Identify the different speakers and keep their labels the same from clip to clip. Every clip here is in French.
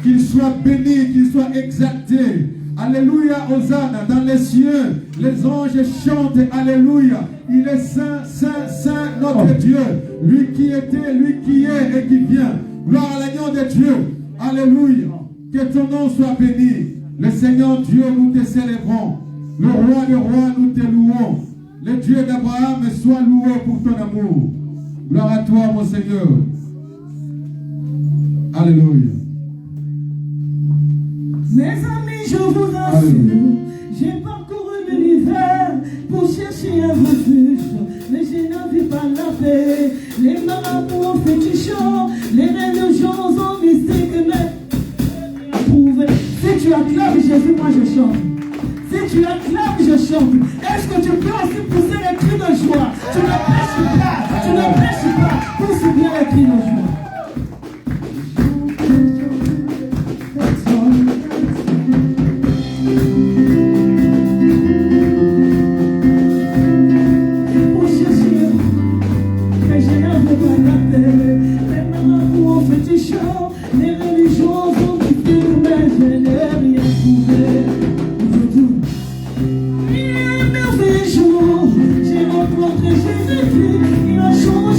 Speaker 1: Qu'il soit béni, qu'il soit exalté. Alléluia, Hosanna. Dans les cieux, les anges chantent. Alléluia. Il est saint, saint, saint, notre Dieu. Lui qui était, lui qui est et qui vient. Gloire à l'agneau de Dieu. Alléluia. Que ton nom soit béni. Le Seigneur Dieu, nous te célébrons. Le roi des rois, nous te louons. Le Dieu d'Abraham, soit loué pour ton amour. Gloire à toi, mon Seigneur. Alléluia.
Speaker 2: Mes amis, je vous assure, j'ai parcouru l'univers pour chercher un refuge, mais je n'en vis pas la paix. Les marabouts ont fétichants, les religions ont mystique, mais approuvé. Si tu acclames Jésus, moi je chante. Si tu acclames, je chante. Est-ce que tu peux aussi pousser les cris de joie? Tu ne prêches pas, pousse bien les cris de joie. J'ai rencontré Jésus-Christ, il a changé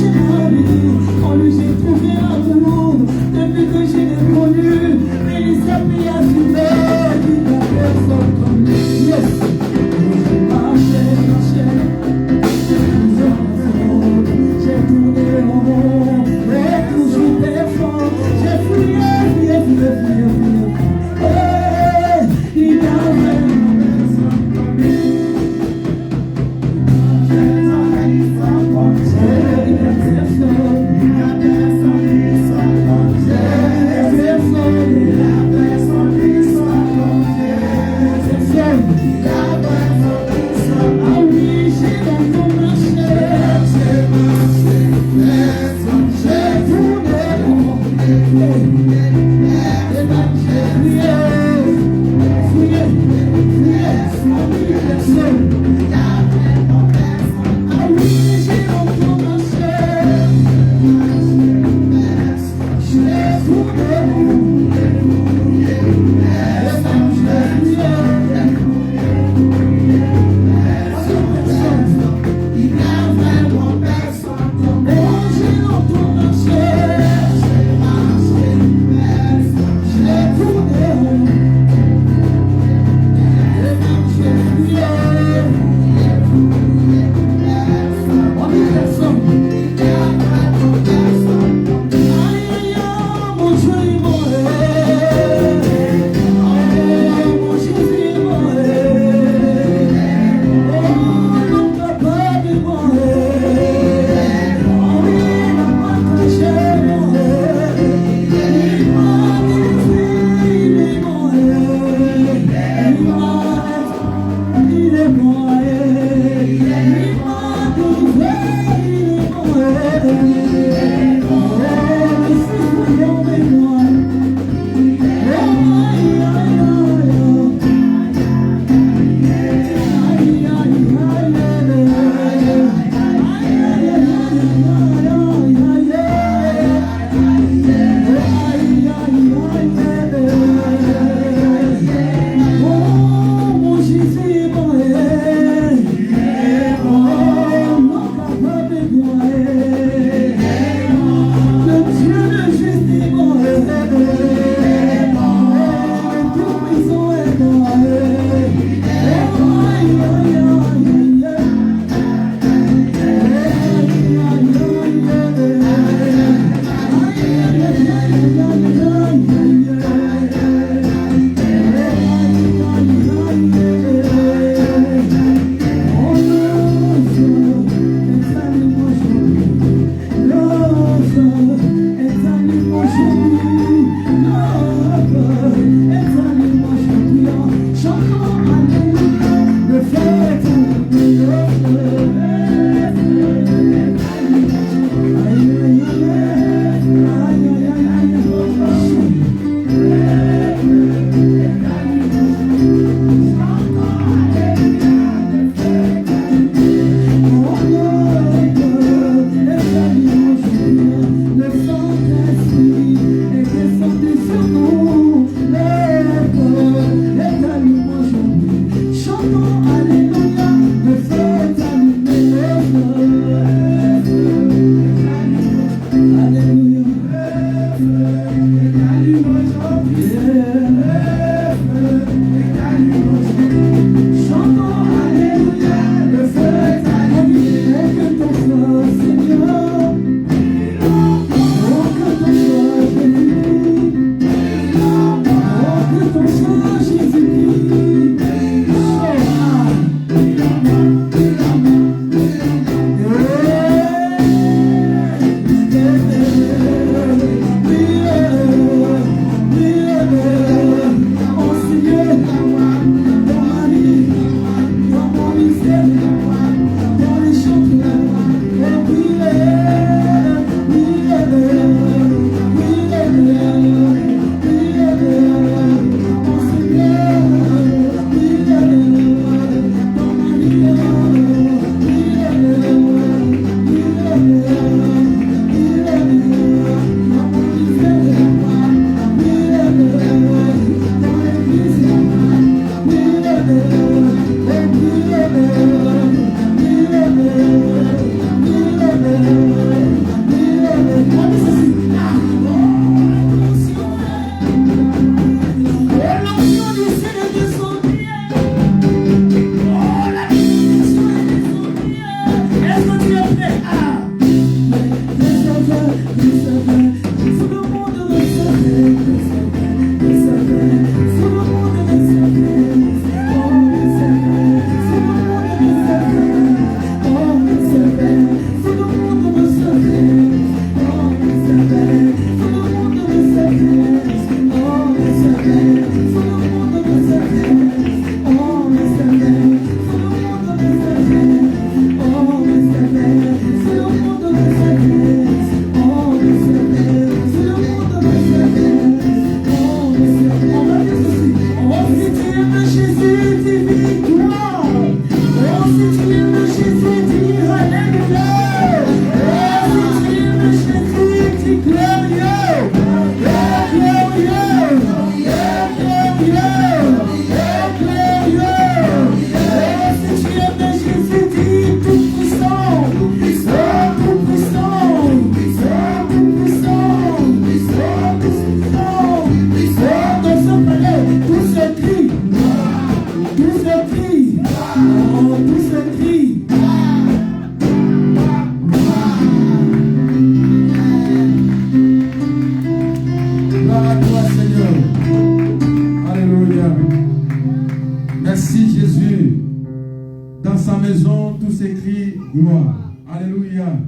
Speaker 1: tous écrits gloire. Alléluia.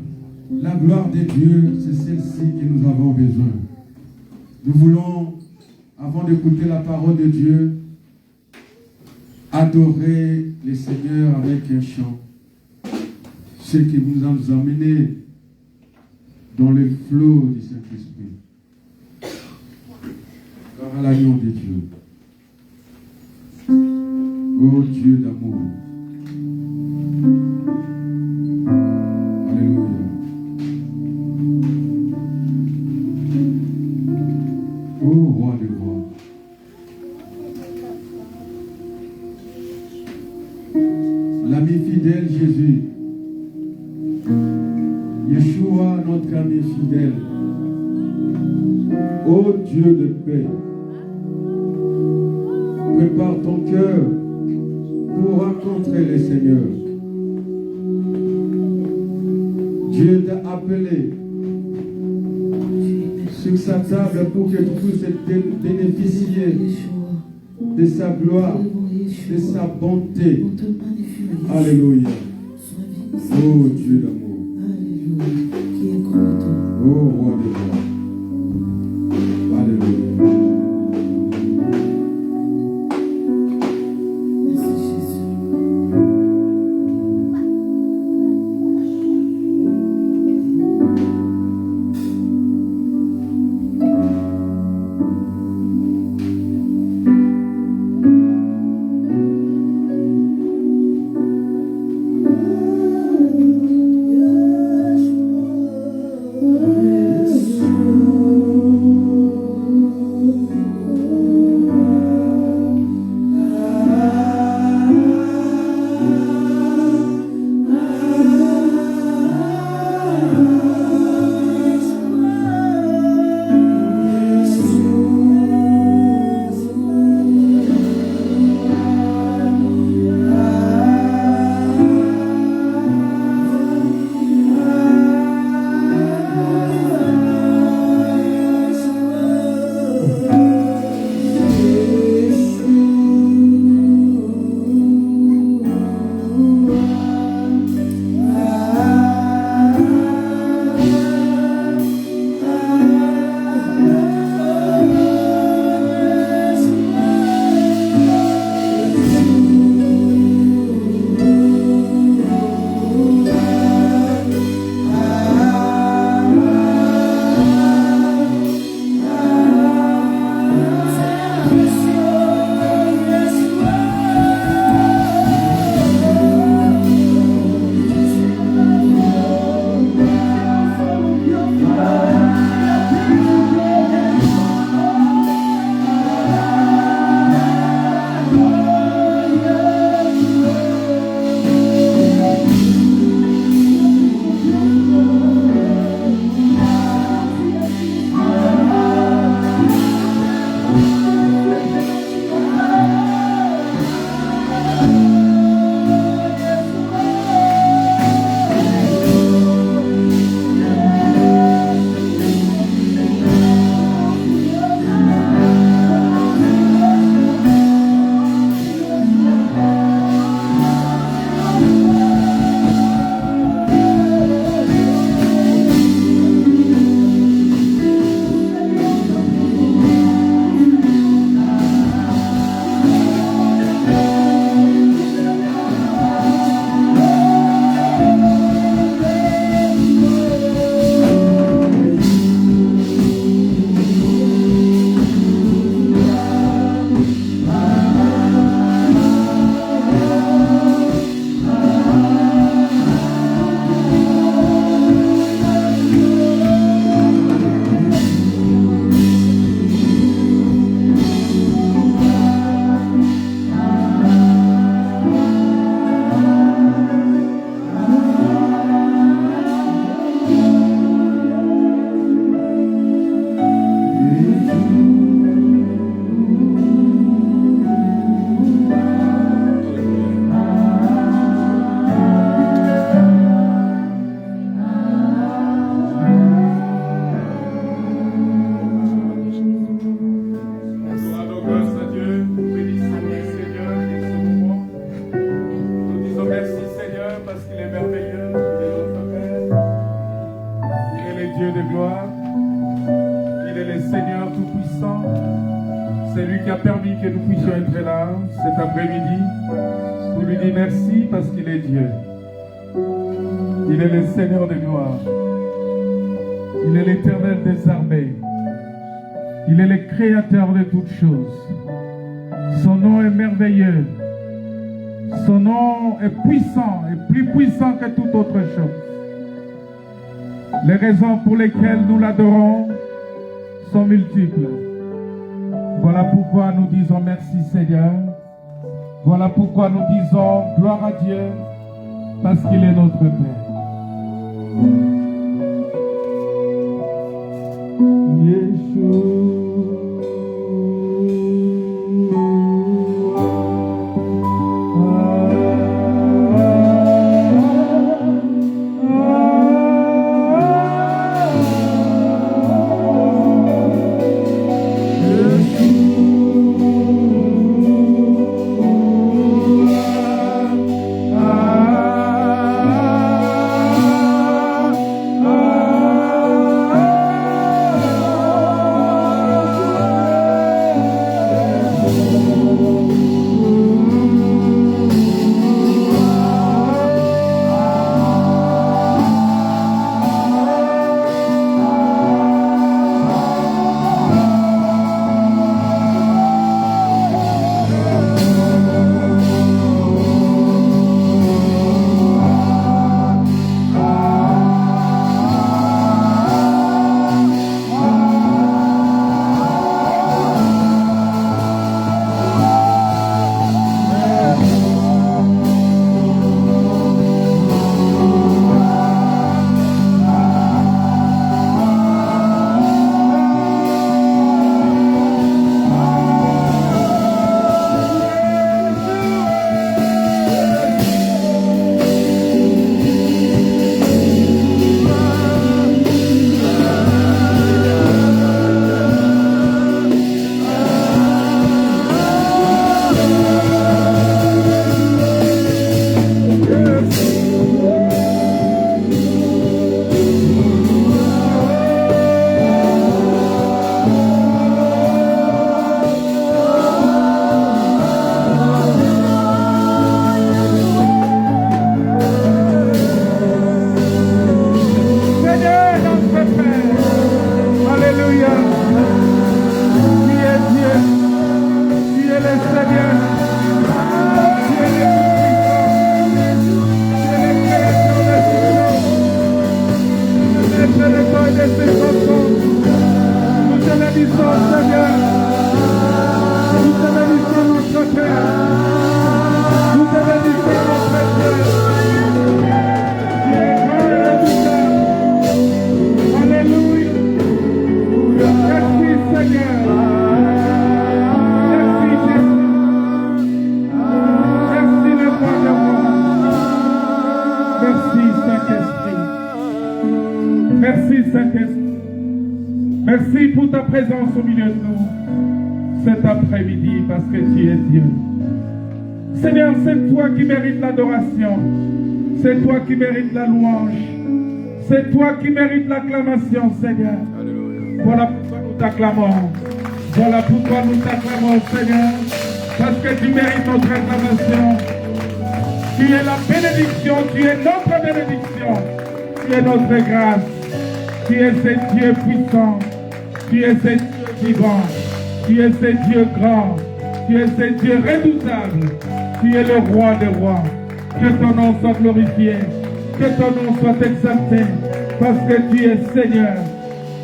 Speaker 1: La gloire de Dieu, c'est celle-ci que nous avons besoin. Nous voulons, avant d'écouter la parole de Dieu, adorer le Seigneur avec un chant. Ce qui nous a emmenés dans le flot du Saint-Esprit. Car à l'agneau de Dieu. Ô Dieu d'amour. Alléluia. Ô roi des rois. L'ami fidèle Jésus. Yeshua, notre ami fidèle. Ô Dieu de paix. Prépare ton cœur pour rencontrer le Seigneur. Dieu t'a appelé sur sa table pour que tu puisses bénéficier de sa gloire, de sa bonté. Alléluia. Oh Dieu d'amour. Oh roi des rois. Alléluia.
Speaker 2: Yeah.
Speaker 1: est merveilleux, il est notre Père. Il est le Dieu de gloire. Il est le Seigneur Tout-Puissant. C'est lui qui a permis que nous puissions être là cet après-midi. Pour lui dire merci parce qu'il est Dieu. Il est le Seigneur de gloire. Il est l'Éternel des armées. Il est le Créateur de toutes choses. Son nom est merveilleux. Son nom est puissant et plus puissant que toute autre chose. Les raisons pour lesquelles nous l'adorons sont multiples. Voilà pourquoi nous disons merci Seigneur. Voilà pourquoi nous disons gloire à Dieu parce qu'il est notre Père. Yeshua. Merci pour ta présence au milieu de nous cet après-midi parce que tu es Dieu. Seigneur, c'est toi qui mérites l'adoration. C'est toi qui mérites la louange. C'est toi qui mérites l'acclamation, Seigneur. Voilà pourquoi nous t'acclamons. Voilà pourquoi nous t'acclamons, Seigneur. Parce que tu mérites notre acclamation. Tu es la bénédiction. Tu es notre bénédiction. Tu es notre grâce. Tu es ce Dieu puissant. Tu es ce Dieu vivant. Tu es ce Dieu grand. Tu es ce Dieu redoutable. Tu es le roi des rois. Que ton nom soit glorifié. Que ton nom soit exalté. Parce que tu es Seigneur.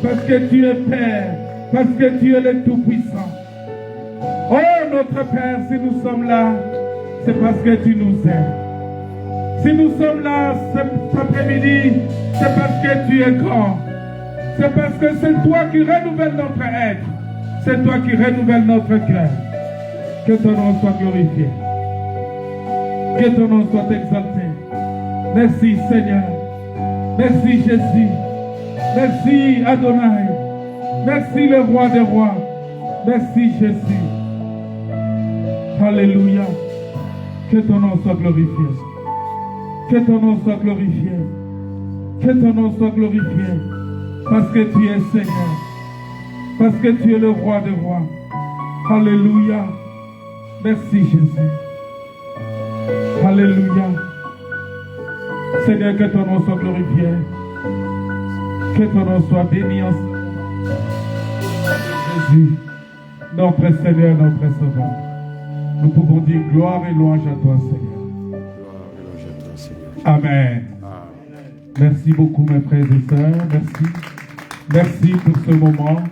Speaker 1: Parce que tu es Père. Parce que tu es le Tout-Puissant. Oh notre Père, si nous sommes là, c'est parce que tu nous aimes. Si nous sommes là cet après-midi, c'est parce que tu es grand. C'est parce que c'est toi qui renouvelle notre être. C'est toi qui renouvelle notre cœur. Que ton nom soit glorifié. Que ton nom soit exalté. Merci Seigneur. Merci Jésus. Merci Adonai. Merci le roi des rois. Merci Jésus. Alléluia. Que ton nom soit glorifié.
Speaker 3: Que ton nom soit glorifié. Que ton nom soit glorifié. Parce que tu es Seigneur. Parce que tu es le roi des rois. Alléluia. Merci Jésus. Alléluia. Seigneur, que ton nom soit glorifié. Que ton nom soit béni en ce moment. Jésus, notre Seigneur, notre Sauveur. Nous pouvons dire gloire et louange à toi, Seigneur. Amen. Merci beaucoup, mes frères et sœurs. Merci. Merci pour ce moment.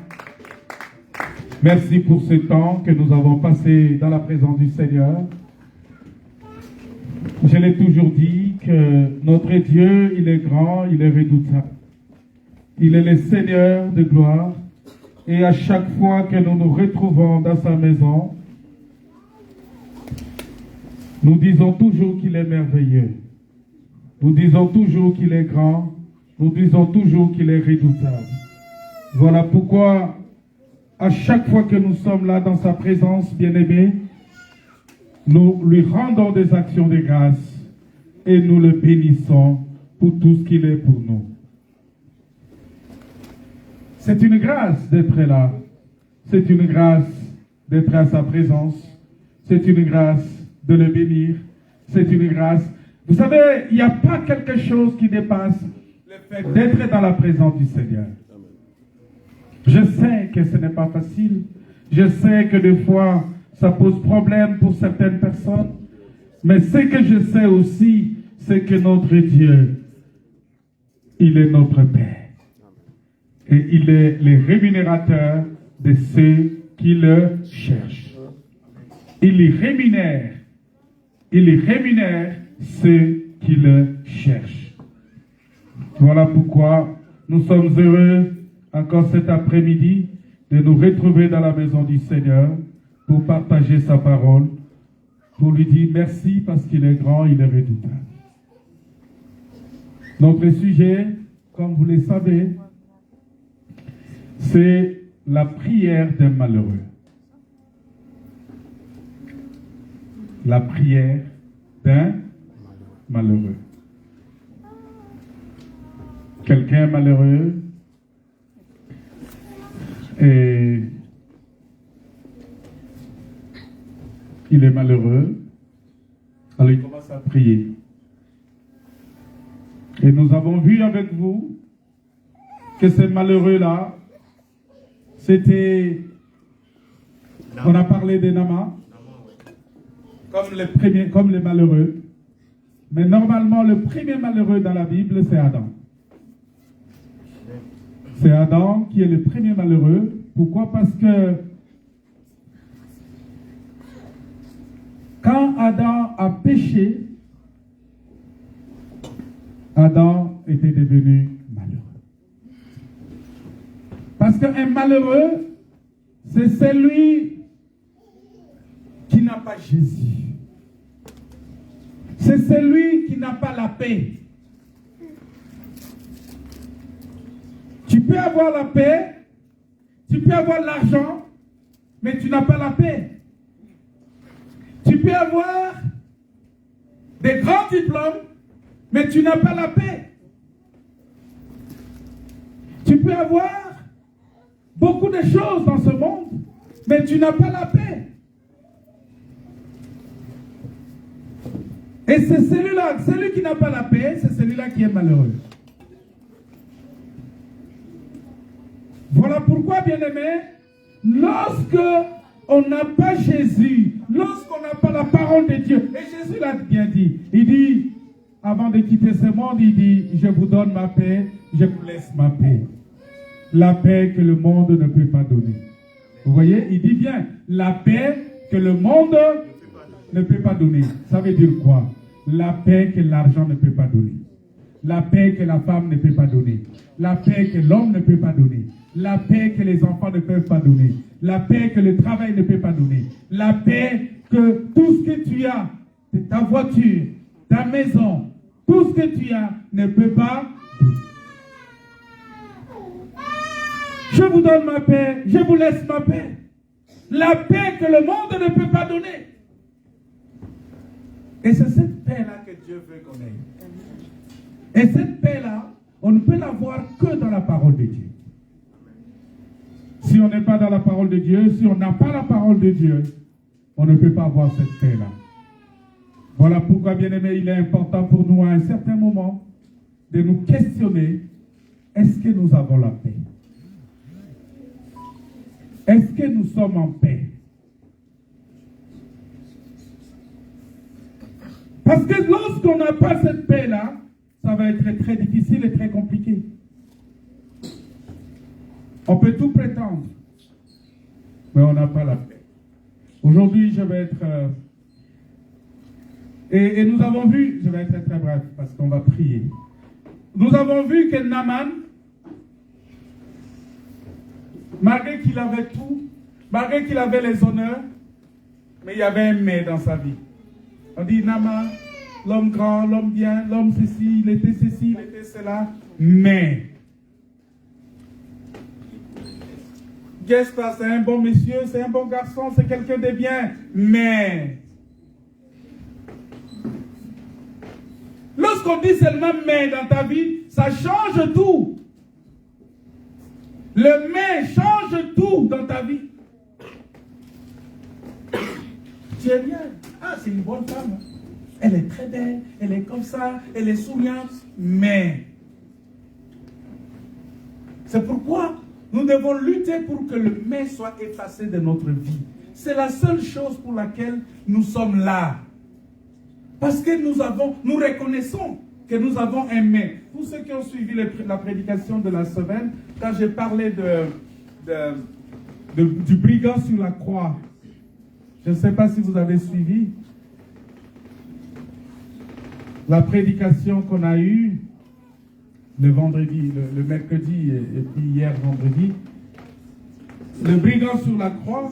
Speaker 3: Merci pour ce temps que nous avons passé dans la présence du Seigneur. Je l'ai toujours dit que notre Dieu, il est grand, il est redoutable. Il est le Seigneur de gloire. Et à chaque fois que nous nous retrouvons dans sa maison, nous disons toujours qu'il est merveilleux. Nous disons toujours qu'il est grand. Nous disons toujours qu'il est redoutable. Voilà pourquoi, à chaque fois que nous sommes là dans sa présence, bien-aimé, nous lui rendons des actions de grâce et nous le bénissons pour tout ce qu'il est pour nous. C'est une grâce d'être là. C'est une grâce d'être à sa présence. C'est une grâce de le bénir. C'est une grâce. Vous savez, il n'y a pas quelque chose qui dépasse le fait d'être dans la présence du Seigneur. Je sais que ce n'est pas facile. Je sais que des fois, ça pose problème pour certaines personnes. Mais ce que je sais aussi, c'est que notre Dieu, il est notre Père. Et il est le rémunérateur de ceux qui le cherchent. Il y rémunère ceux qui le cherchent. Voilà pourquoi nous sommes heureux encore cet après-midi de nous retrouver dans la maison du Seigneur pour partager sa parole, pour lui dire merci parce qu'il est grand, il est redoutable. Notre sujet, comme vous le savez, c'est la prière d'un malheureux. La prière d'un malheureux. Quelqu'un malheureux et il est malheureux, alors il commence à prier. Et nous avons vu avec vous que ce malheureux-là, c'était, on a parlé des Nama, comme les malheureux. Mais normalement, le premier malheureux dans la Bible, c'est Adam. C'est Adam qui est le premier malheureux. Pourquoi? Parce que quand Adam a péché, Adam était devenu malheureux. Parce qu'un malheureux, c'est celui qui n'a pas Jésus. C'est celui qui n'a pas la paix. Tu peux avoir la paix, tu peux avoir l'argent, mais tu n'as pas la paix. Tu peux avoir des grands diplômes, mais tu n'as pas la paix. Tu peux avoir beaucoup de choses dans ce monde, mais tu n'as pas la paix. Et c'est celui-là, celui qui n'a pas la paix, c'est celui-là qui est malheureux. Voilà pourquoi, bien-aimés, lorsque on n'a pas Jésus, lorsqu'on n'a pas la parole de Dieu, et Jésus l'a bien dit, il dit, avant de quitter ce monde, il dit, je vous donne ma paix, je vous laisse ma paix. La paix que le monde ne peut pas donner. Vous voyez, il dit bien, la paix que le monde ne peut pas donner. Ça veut dire quoi? La paix que l'argent ne peut pas donner. La paix que la femme ne peut pas donner. La paix que l'homme ne peut pas donner. La paix que les enfants ne peuvent pas donner. La paix que le travail ne peut pas donner. La paix que tout ce que tu as, ta voiture, ta maison, tout ce que tu as ne peut pas donner. Je vous donne ma paix, je vous laisse ma paix. La paix que le monde ne peut pas donner. Et c'est cette paix-là que Dieu veut qu'on ait. Et cette paix-là, on ne peut l'avoir que dans la parole de Dieu. Si on n'est pas dans la parole de Dieu, si on n'a pas la parole de Dieu, on ne peut pas avoir cette paix-là. Voilà pourquoi, bien-aimés, il est important pour nous à un certain moment de nous questionner, est-ce que nous avons la paix? Est-ce que nous sommes en paix? Parce que lorsqu'on n'a pas cette paix-là, ça va être très difficile et très compliqué. On peut tout prétendre, mais on n'a pas la paix. Aujourd'hui, je vais être... Et nous avons vu, je vais être très bref parce qu'on va prier. Nous avons vu que Naaman, malgré qu'il avait tout, malgré qu'il avait les honneurs, mais il y avait un mais dans sa vie. On dit Naaman, l'homme grand, l'homme bien, l'homme ceci, il était cela, mais... Gespa, c'est un bon monsieur, c'est un bon garçon, c'est quelqu'un de bien, mais... Lorsqu'on dit seulement mais dans ta vie, ça change tout. Le mais change tout dans ta vie. Tu es bien. Ah, c'est une bonne femme. Elle est très belle, elle est comme ça, elle est souriante, mais... C'est pourquoi nous devons lutter pour que le mais soit effacé de notre vie. C'est la seule chose pour laquelle nous sommes là. Parce que nous reconnaissons que nous avons un mais. Pour ceux qui ont suivi la prédication de la semaine, quand j'ai parlé du brigand sur la croix, je ne sais pas si vous avez suivi la prédication qu'on a eue le vendredi, le mercredi et puis hier vendredi. Le brigand sur la croix,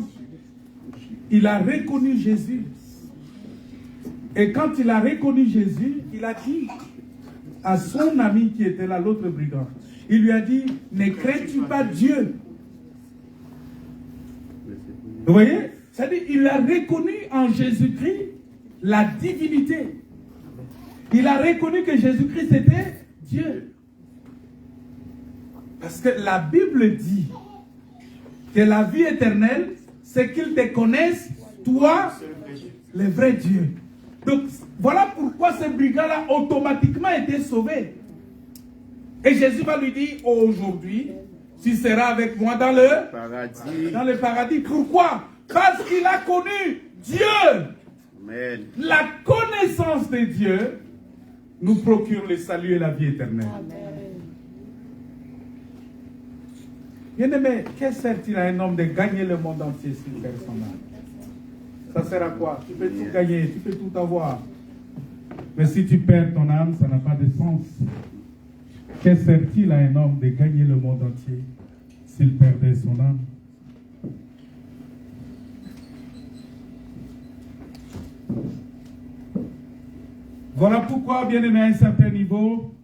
Speaker 3: il a reconnu Jésus. Et quand il a reconnu Jésus, il a dit à son ami qui était là, l'autre brigand, il lui a dit, ne crains-tu pas Dieu? Vous voyez? C'est-à-dire, il a reconnu en Jésus-Christ la divinité. Il a reconnu que Jésus-Christ était Dieu. Parce que la Bible dit que la vie éternelle, c'est qu'ils te connaissent, toi, le vrai Dieu. Donc, voilà pourquoi ce brigand-là automatiquement été sauvé. Et Jésus va lui dire, aujourd'hui, tu seras avec moi dans le paradis. Pourquoi? Parce qu'il a connu Dieu. Amen. La connaissance de Dieu nous procure le salut et la vie éternelle. Bien-aimé, que sert-il à un homme de gagner le monde entier s'il perd son âme? Ça sert à quoi? Tu peux tout gagner, tu peux tout avoir. Mais si tu perds ton âme, ça n'a pas de sens. Que sert-il à un homme de gagner le monde entier s'il perdait son âme? Voilà pourquoi, bien aimé, à un certain niveau,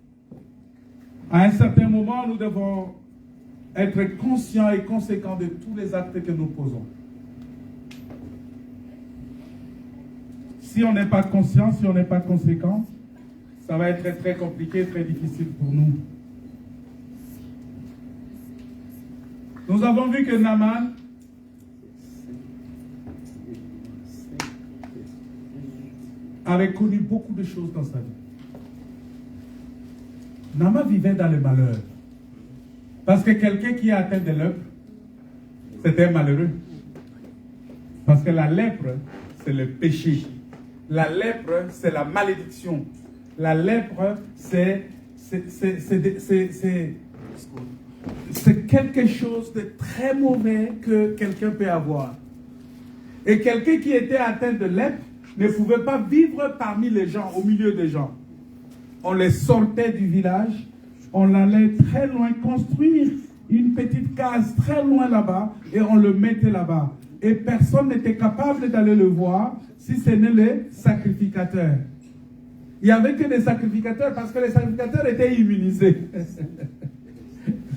Speaker 3: à un certain moment, nous devons être conscients et conséquents de tous les actes que nous posons. Si on n'est pas conscient, si on n'est pas conséquent, ça va être très compliqué, très difficile pour nous. Nous avons vu que Naaman avait connu beaucoup de choses dans sa vie. Naaman vivait dans le malheur. Parce que quelqu'un qui est atteint de lèpre, c'était malheureux. Parce que la lèpre, c'est le péché. La lèpre, c'est la malédiction. La lèpre, c'est quelque chose de très mauvais que quelqu'un peut avoir. Et quelqu'un qui était atteint de lèpre ne pouvait pas vivre parmi les gens, au milieu des gens. On les sortait du village, on allait très loin construire une petite case très loin là-bas et on le mettait là-bas. Et personne n'était capable d'aller le voir si ce n'est les sacrificateurs. Il n'y avait que des sacrificateurs parce que les sacrificateurs étaient immunisés.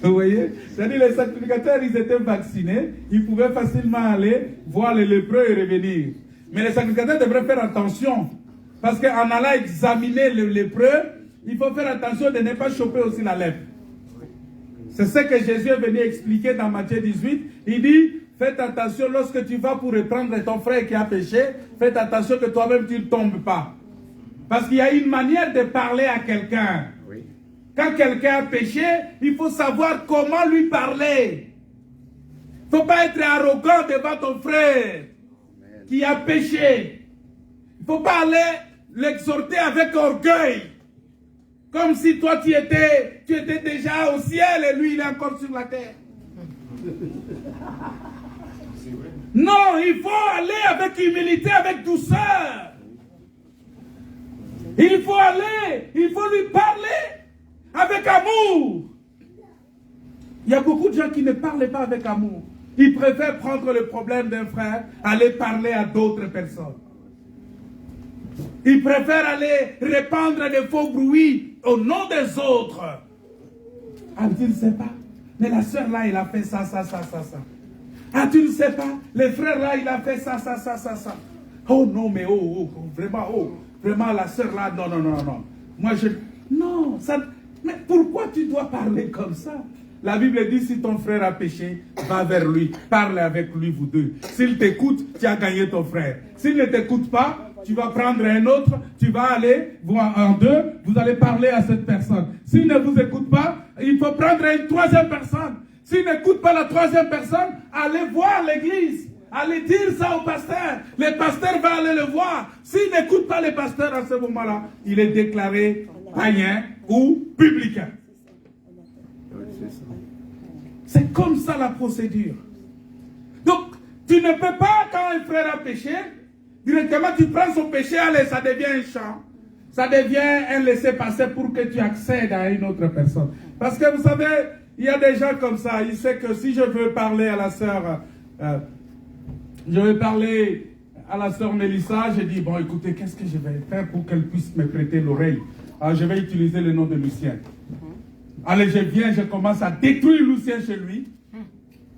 Speaker 3: Vous voyez? C'est-à-dire les sacrificateurs, ils étaient vaccinés, ils pouvaient facilement aller voir les lépreux et revenir. Mais les sacrificateurs devraient faire attention parce qu'en allant examiner le lépreux, il faut faire attention de ne pas choper aussi la lèpre. C'est ce que Jésus est venu expliquer dans Matthieu 18. Il dit, faites attention lorsque tu vas pour reprendre ton frère qui a péché, faites attention que toi-même tu ne tombes pas. Parce qu'il y a une manière de parler à quelqu'un. Oui. Quand quelqu'un a péché, il faut savoir comment lui parler. Il ne faut pas être arrogant devant ton frère qui a péché. Il ne faut pas aller l'exhorter avec orgueil. Comme si toi tu étais déjà au ciel et lui il est encore sur la terre. Non, il faut aller avec humilité, avec douceur. Il faut aller, il faut lui parler avec amour. Il y a beaucoup de gens qui ne parlent pas avec amour. Ils préfèrent prendre le problème d'un frère, aller parler à d'autres personnes. Ils préfèrent aller répandre des faux bruits au nom des autres. Ah, tu ne sais pas, mais la soeur là, il a fait ça, ça, ça, ça, ça. Ah, tu ne sais pas, le frère là, il a fait ça, ça, ça, ça, ça. Oh non, mais vraiment, la soeur là, non, non, non, non. Moi, non, ça, mais pourquoi tu dois parler comme ça? La Bible dit, si ton frère a péché, va vers lui, parle avec lui, vous deux. S'il t'écoute, tu as gagné ton frère. S'il ne t'écoute pas, tu vas prendre un autre, tu vas aller voir en deux, vous allez parler à cette personne. S'il ne vous écoute pas, il faut prendre une troisième personne. S'il n'écoute pas la troisième personne, allez voir l'église. Allez dire ça au pasteur. Le pasteur va aller le voir. S'il n'écoute pas le pasteur à ce moment-là, il est déclaré païen ou publicain. C'est comme ça la procédure. Donc, tu ne peux pas, quand un frère a péché, directement tu prends son péché, allez, ça devient un chant. Ça devient un laisser-passer pour que tu accèdes à une autre personne. Parce que vous savez, il y a des gens comme ça. Il sait que si je veux parler à la sœur, je vais parler à la sœur Mélissa, je dis, bon écoutez, qu'est-ce que je vais faire pour qu'elle puisse me prêter l'oreille? Je vais utiliser le nom de Lucien. Allez, je viens, je commence à détruire Lucien chez lui.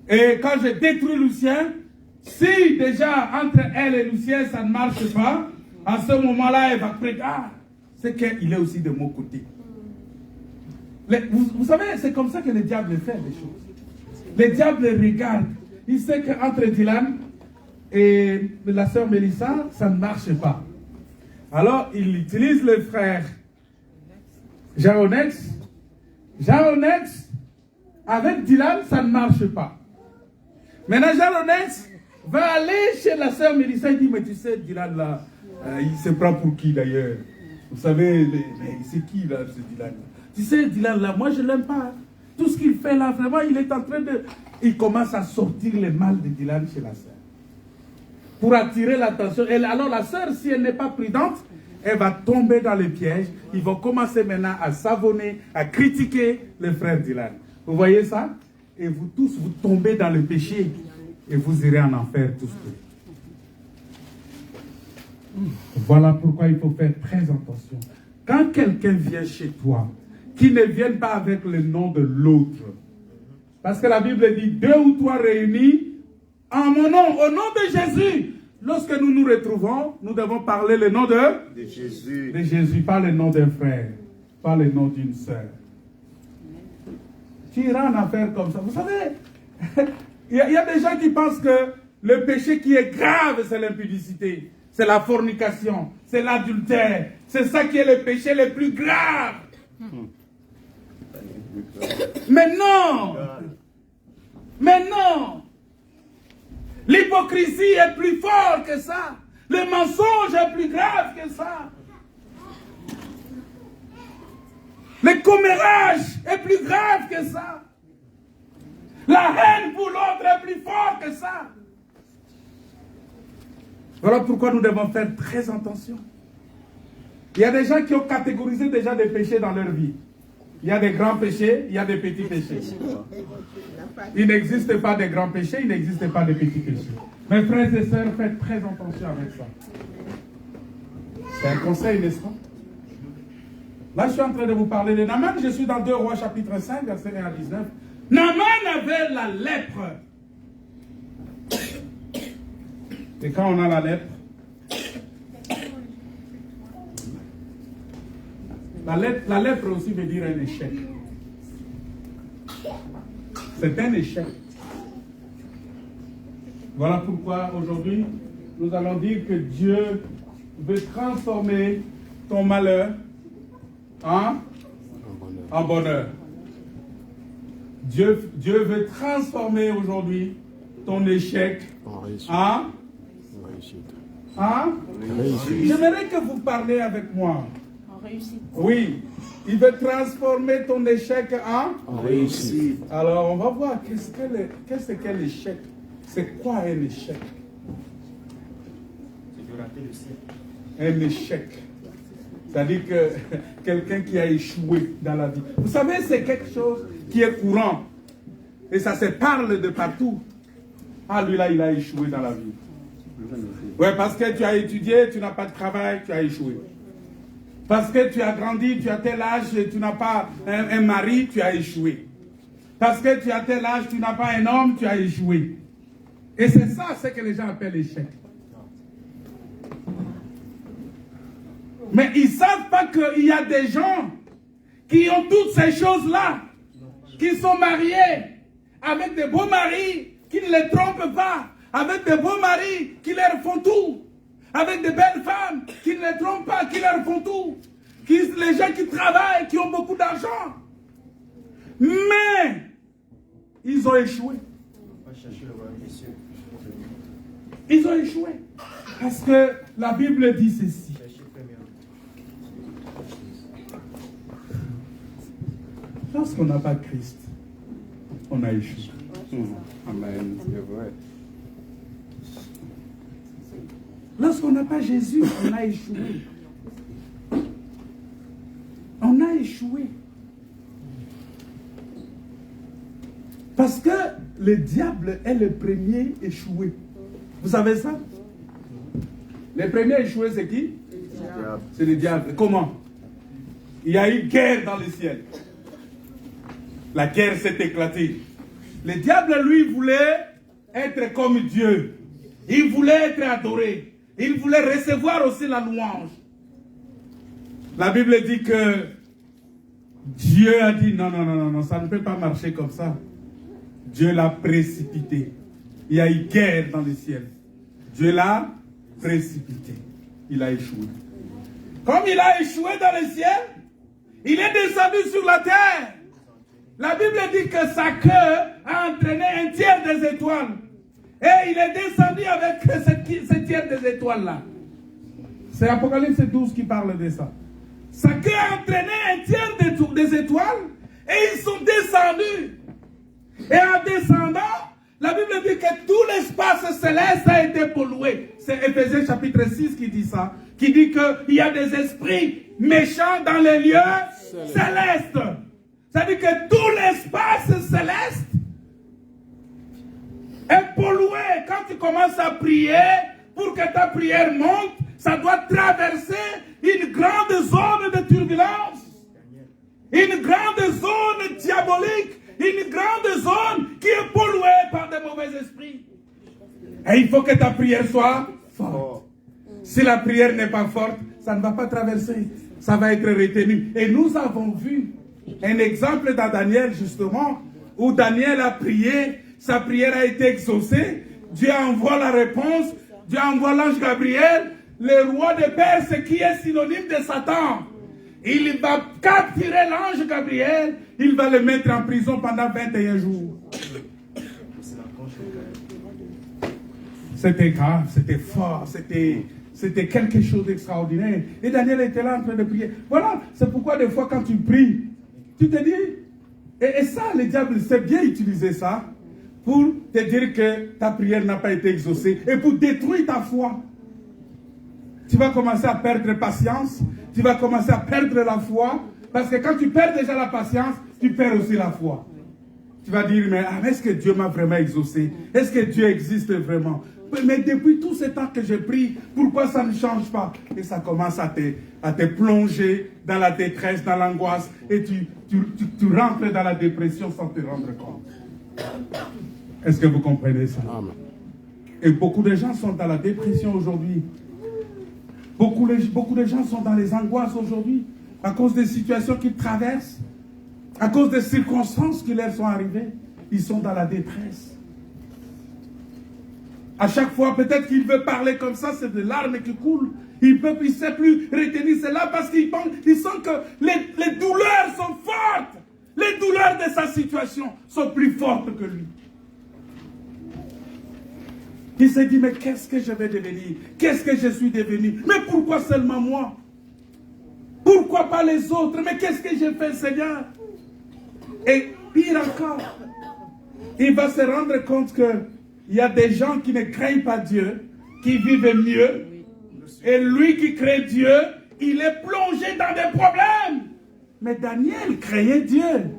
Speaker 3: Et quand je détruis Lucien, si déjà entre elle et Lucien ça ne marche pas, à ce moment-là, elle va prêter. Ah, c'est qu'il est aussi de mon côté. Vous savez, c'est comme ça que le diable fait les choses. Le diable regarde. Il sait qu'entre Dylan et la sœur Mélissa, ça ne marche pas. Alors, il utilise le frère Jaonex. Jaonex, avec Dylan, ça ne marche pas. Maintenant, Jaonex va aller chez la sœur Mélissa. Il dit, mais tu sais, Dylan là, il se prend pour qui d'ailleurs? Vous savez, c'est qui là, ce Dylan là? Tu sais, Dylan là, moi je ne l'aime pas. Tout ce qu'il fait là, vraiment, il est en train de... Il commence à sortir le mal de Dylan chez la sœur. Pour attirer l'attention. Alors la sœur, si elle n'est pas prudente, elle va tomber dans les pièges. Ils vont commencer maintenant à savonner, à critiquer le frère Dylan. Vous voyez ça? Et vous tous, vous tombez dans le péché. Et vous irez en enfer tous deux. Voilà pourquoi il faut faire très attention. Quand quelqu'un vient chez toi, qu'il ne vienne pas avec le nom de l'autre. Parce que la Bible dit, 2 ou 3 réunis en mon nom, au nom de Jésus. Lorsque nous nous retrouvons, nous devons parler le nom de Jésus. De Jésus, pas le nom d'un frère, pas le nom d'une sœur. Tu iras en affaire comme ça. Vous savez, il y a des gens qui pensent que le péché qui est grave, c'est l'impudicité. C'est la fornication, c'est l'adultère. C'est ça qui est le péché le plus grave. Mais non! Mais non! L'hypocrisie est plus fort que ça. Le mensonge est plus grave que ça. Le commérage est plus grave que ça. La haine pour l'autre est plus fort que ça. Voilà pourquoi nous devons faire très attention. Il y a des gens qui ont catégorisé déjà des péchés dans leur vie. Il y a des grands péchés, il y a des petits péchés. Il n'existe pas de grands péchés, il n'existe pas de petits péchés. Mes frères et sœurs, faites très attention avec ça. C'est un conseil, n'est-ce pas? Là, je suis en train de vous parler de Naaman. Je suis dans 2 Rois chapitre 5, verset 1 à 19. Naaman avait la lèpre. Et quand on a la lèpre, La lèpre aussi veut dire un échec. C'est un échec. Voilà pourquoi aujourd'hui, nous allons dire que Dieu veut transformer ton malheur en bonheur. Dieu veut transformer aujourd'hui ton échec en réussite. J'aimerais que vous parliez avec moi.
Speaker 4: En réussite.
Speaker 3: Oui, il veut transformer ton échec en
Speaker 5: réussite.
Speaker 3: Alors, on va voir qu'est-ce qu'est l'échec. C'est quoi un échec?
Speaker 5: C'est de rater le ciel.
Speaker 3: Un échec. C'est-à-dire que quelqu'un qui a échoué dans la vie. Vous savez, c'est quelque chose qui est courant. Et ça se parle de partout. Ah, lui là, il a échoué dans la vie. Oui, parce que tu as étudié, tu n'as pas de travail, tu as échoué. Parce que tu as grandi, tu as tel âge et tu n'as pas un mari, tu as échoué. Parce que tu as tel âge, tu n'as pas un homme, tu as échoué. Et c'est ça, ce que les gens appellent l'échec. Mais ils ne savent pas qu'il y a des gens qui ont toutes ces choses-là, qui sont mariés avec des beaux maris, qui ne les trompent pas, avec des beaux maris qui leur font tout, avec des belles femmes qui ne les trompent pas, qui leur font tout, les gens qui travaillent, qui ont beaucoup d'argent. Mais ils ont échoué. Ils ont échoué. Parce que la Bible dit ceci. Lorsqu'on n'a pas Christ, on a échoué.
Speaker 5: Amen, c'est vrai.
Speaker 3: Lorsqu'on n'a pas Jésus, on a échoué. On a échoué. Parce que le diable est le premier échoué. Vous savez ça? Le premier échoué, c'est qui? C'est le diable. Comment? Il y a eu guerre dans le ciel. La guerre s'est éclatée. Le diable, lui, voulait être comme Dieu. Il voulait être adoré. Il voulait recevoir aussi la louange. La Bible dit que Dieu a dit non, ça ne peut pas marcher comme ça. Dieu l'a précipité. Il y a eu guerre dans le ciel. Dieu l'a précipité. Il a échoué. Comme il a échoué dans le ciel, il est descendu sur la terre. La Bible dit que sa queue a entraîné un tiers des étoiles. Et il est descendu avec ce tiers des étoiles-là. C'est Apocalypse 12 qui parle de ça. Sa queue a entraîné un tiers des étoiles et ils sont descendus. Et en descendant, la Bible dit que tout l'espace céleste a été pollué. C'est Éphésiens chapitre 6 qui dit ça. Qui dit qu'il y a des esprits méchants dans les lieux célestes. C'est-à-dire que tout l'espace céleste est pollué. Quand tu commences à prier, pour que ta prière monte, ça doit traverser une grande zone de turbulence, une grande zone diabolique, une grande zone qui est polluée par des mauvais esprits. Et il faut que ta prière soit forte. Si la prière n'est pas forte, ça ne va pas traverser. Ça va être retenu. Et nous avons vu un exemple dans Daniel, justement, où Daniel a prié, sa prière a été exaucée, Dieu envoie la réponse, Dieu envoie l'ange Gabriel, le roi de Perse qui est synonyme de Satan. Il va capturer l'ange Gabriel, il va le mettre en prison pendant 21 jours. C'était grave, c'était fort, c'était quelque chose d'extraordinaire. Et Daniel était là en train de prier. Voilà, c'est pourquoi des fois quand tu pries, tu te dis, et ça, le diable sait bien utiliser ça pour te dire que ta prière n'a pas été exaucée et pour détruire ta foi. Tu vas commencer à perdre patience, tu vas commencer à perdre la foi, parce que quand tu perds déjà la patience, tu perds aussi la foi. Tu vas dire, mais est-ce que Dieu m'a vraiment exaucé? Est-ce que Dieu existe vraiment? Mais depuis tout ce temps que je prie, pourquoi ça ne change pas? Et ça commence à te plonger dans la détresse, dans l'angoisse, et tu rentres dans la dépression sans te rendre compte. Est-ce que vous comprenez ça? Amen. Et beaucoup de gens sont dans la dépression aujourd'hui. Beaucoup de gens sont dans les angoisses aujourd'hui. à cause des situations qu'ils traversent, à cause des circonstances qui leur sont arrivées, ils sont dans la détresse. À chaque fois, peut-être qu'il veut parler comme ça, c'est de larmes qui coulent. Il ne sait plus retenir cela parce qu'il sent que les douleurs sont fortes. Les douleurs de sa situation sont plus fortes que lui. Il s'est dit, mais qu'est-ce que je vais devenir? Qu'est-ce que je suis devenu? Mais pourquoi seulement moi? Pourquoi pas les autres? Mais qu'est-ce que j'ai fait, Seigneur? Et pire encore, il va se rendre compte qu'il y a des gens qui ne craignent pas Dieu, qui vivent mieux. Et lui qui craint Dieu, il est plongé dans des problèmes. Mais Daniel craignait Dieu.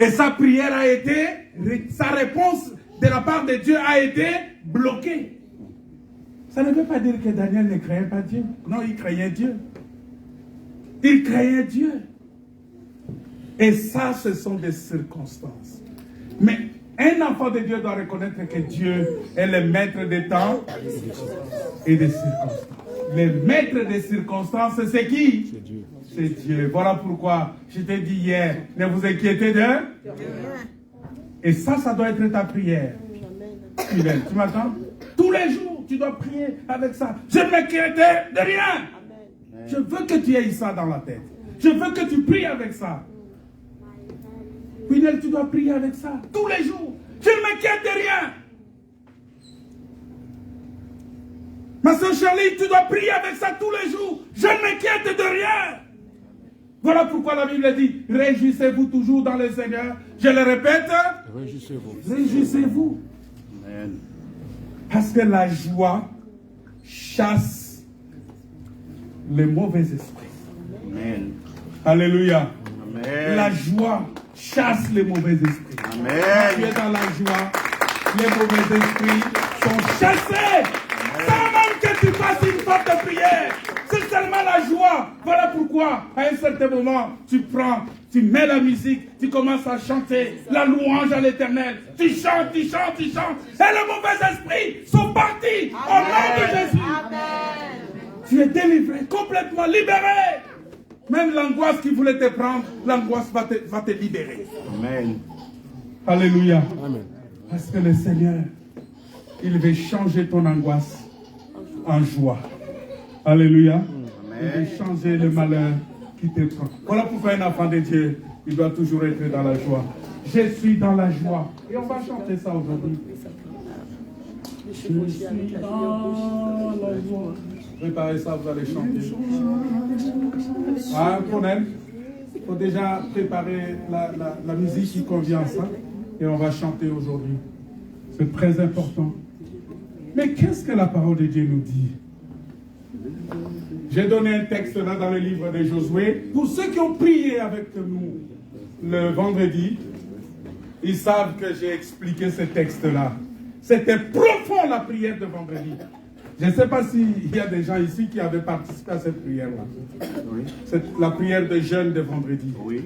Speaker 3: Et sa prière a été, sa réponse de la part de Dieu a été bloquée. Ça ne veut pas dire que Daniel ne craignait pas Dieu. Non, il craignait Dieu. Il craignait Dieu. Et ça, ce sont des circonstances. Mais un enfant de Dieu doit reconnaître que Dieu est le maître des temps et des circonstances. Le maître des circonstances, c'est qui? C'est Dieu. C'est Dieu. Voilà pourquoi je t'ai dit hier, ne vous inquiétez de rien. Et ça doit être ta prière. Fidèle, tu m'entends? Tous les jours, tu dois prier avec ça. Je ne m'inquiète de rien. Je veux que tu aies ça dans la tête. Je veux que tu pries avec ça. Fidèle, tu dois prier avec ça tous les jours. Je ne m'inquiète de rien. Ma soeur Charlie, tu dois prier avec ça tous les jours. Je ne m'inquiète de rien. Voilà pourquoi la Bible dit, réjouissez-vous toujours dans le Seigneur. Je le répète, réjouissez-vous. Réjouissez-vous.
Speaker 5: Amen.
Speaker 3: Parce que la joie chasse les mauvais esprits.
Speaker 5: Amen.
Speaker 3: Alléluia.
Speaker 5: Amen.
Speaker 3: La joie chasse les mauvais esprits.
Speaker 5: Amen.
Speaker 3: Quand tu es dans la joie, les mauvais esprits sont chassés. Sans même que tu fasses une forte prière. C'est seulement la joie. Voilà pourquoi, à un certain moment, tu mets la musique, tu commences à chanter la louange à l'Éternel. Tu chantes. Et les mauvais esprits sont partis au nom de Jésus. Amen. Tu es délivré, complètement libéré. Même l'angoisse qui voulait te prendre, l'angoisse va te libérer.
Speaker 5: Amen.
Speaker 3: Alléluia.
Speaker 5: Amen.
Speaker 3: Parce que le Seigneur, il veut changer ton angoisse en joie. Alléluia.
Speaker 5: Amen.
Speaker 3: Il veut changer le malheur qui te prend. Voilà pourquoi un enfant de Dieu, il doit toujours être dans la joie. Je suis dans la joie. Et on va chanter ça aujourd'hui. Je suis dans la joie. Préparez ça, vous allez chanter. Ah, Colonel, il faut déjà préparer la musique qui convient à ça. Et on va chanter aujourd'hui. C'est très important. Mais qu'est-ce que la parole de Dieu nous dit? J'ai donné un texte là dans le livre de Josué. Pour ceux qui ont prié avec nous le vendredi, ils savent que j'ai expliqué ce texte-là. C'était profond la prière de vendredi. Je ne sais pas s'il y a des gens ici qui avaient participé à cette prière-là.
Speaker 5: Oui.
Speaker 3: C'est la prière de jeûne de vendredi.
Speaker 5: Oui.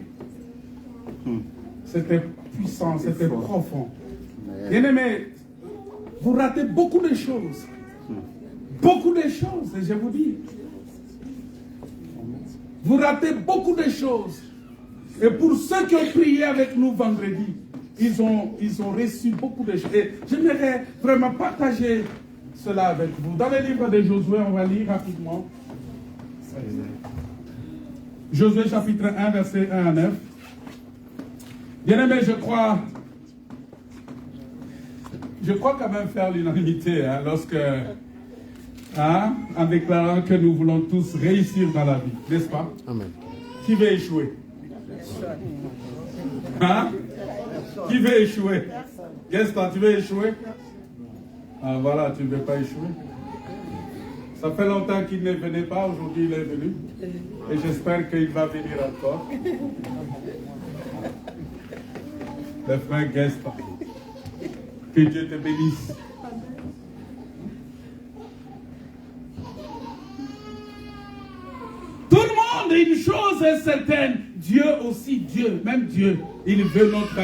Speaker 3: C'était puissant, c'était profond. Bien-aimés, vous ratez beaucoup de choses. Beaucoup de choses, et je vous dis. Vous ratez beaucoup de choses. Et pour ceux qui ont prié avec nous vendredi, ils ont reçu beaucoup de choses. Et j'aimerais vraiment partager cela avec vous. Dans le livre de Josué, on va lire rapidement. Josué chapitre 1, verset 1 à 9. Bien-aimés, je crois quand même faire l'unanimité lorsque, en déclarant que nous voulons tous réussir dans la vie, n'est-ce pas?
Speaker 5: Amen.
Speaker 3: Qui veut échouer? Qui veut échouer? Qu'est-ce tu veux échouer? Ah voilà, tu ne veux pas échouer. Ça fait longtemps qu'il ne venait pas, aujourd'hui il est venu. Et j'espère qu'il va venir encore. Le frère Gaston. Que Dieu te bénisse. Tout le monde, une chose est certaine. Dieu aussi, Dieu, même Dieu, il veut notre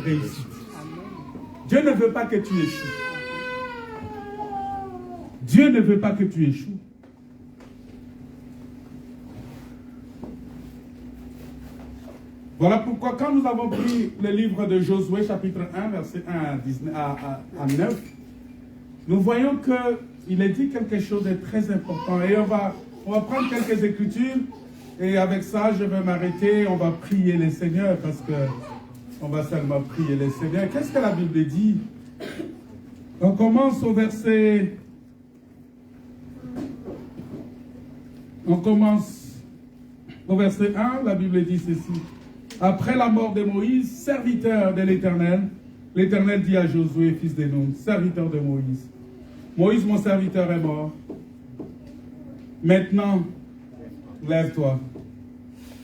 Speaker 3: réussite. Dieu ne veut pas que tu échoues. Dieu ne veut pas que tu échoues. Voilà pourquoi quand nous avons pris le livre de Josué, chapitre 1, verset 1 à 9, nous voyons qu'il est dit quelque chose de très important. Et on va prendre quelques écritures. Et avec ça, je vais m'arrêter. On va prier le Seigneur parce que on va seulement prier le Seigneur. Qu'est-ce que la Bible dit? On commence au verset... On commence au verset 1. La Bible dit ceci. Après la mort de Moïse, serviteur de l'Éternel, l'Éternel dit à Josué, fils de Nun, serviteur de Moïse, Moïse, mon serviteur, est mort. Maintenant, lève-toi,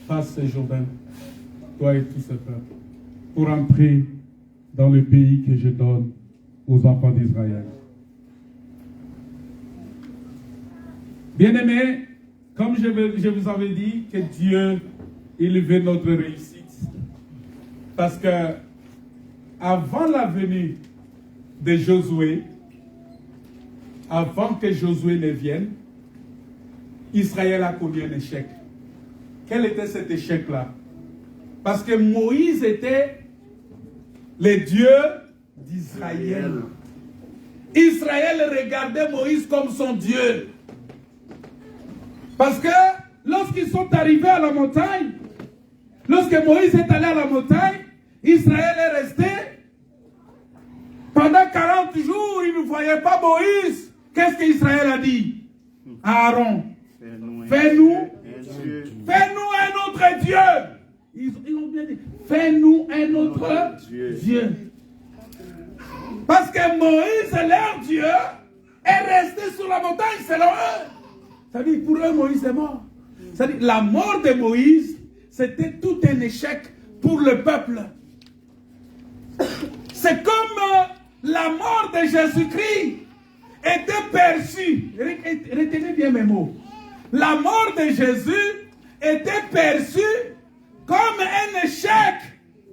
Speaker 3: passe ce Jourdain, toi et tout ce peuple, pour entrer dans le pays que je donne aux enfants d'Israël. Bien-aimés, comme je vous avais dit, que Dieu, il veut notre réussite. Parce que, avant la venue de Josué, avant que Josué ne vienne, Israël a connu un échec. Quel était cet échec-là? Parce que Moïse était le Dieu d'Israël. Israël regardait Moïse comme son Dieu. Parce que lorsqu'ils sont arrivés à la montagne, lorsque Moïse est allé à la montagne, Israël est resté. Pendant 40 jours, il ne voyait pas Moïse. Qu'est-ce qu'Israël a dit à Aaron? Fais-nous un autre Dieu. Ils ont bien dit, fais-nous un autre Dieu. Parce que Moïse, leur Dieu, est resté sur la montagne selon eux. Ça veut dire, pour eux, Moïse est mort. Ça veut dire, la mort de Moïse, c'était tout un échec pour le peuple. C'est comme la mort de Jésus-Christ était perçue. Retenez bien mes mots. La mort de Jésus était perçue comme un échec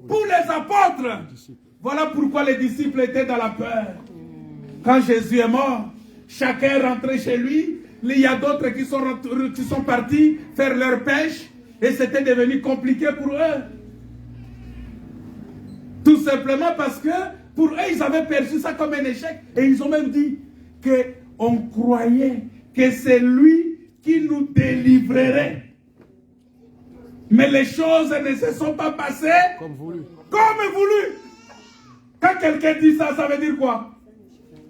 Speaker 3: pour les apôtres. Voilà pourquoi les disciples étaient dans la peur. Quand Jésus est mort, chacun est rentré chez lui. Il y a d'autres qui sont partis faire leur pêche et c'était devenu compliqué pour eux. Tout simplement parce que pour eux, ils avaient perçu ça comme un échec. Et ils ont même dit qu'on croyait que c'est lui qui nous délivrerait. Mais les choses ne se sont pas passées comme voulu. Quand quelqu'un dit ça, ça veut dire quoi?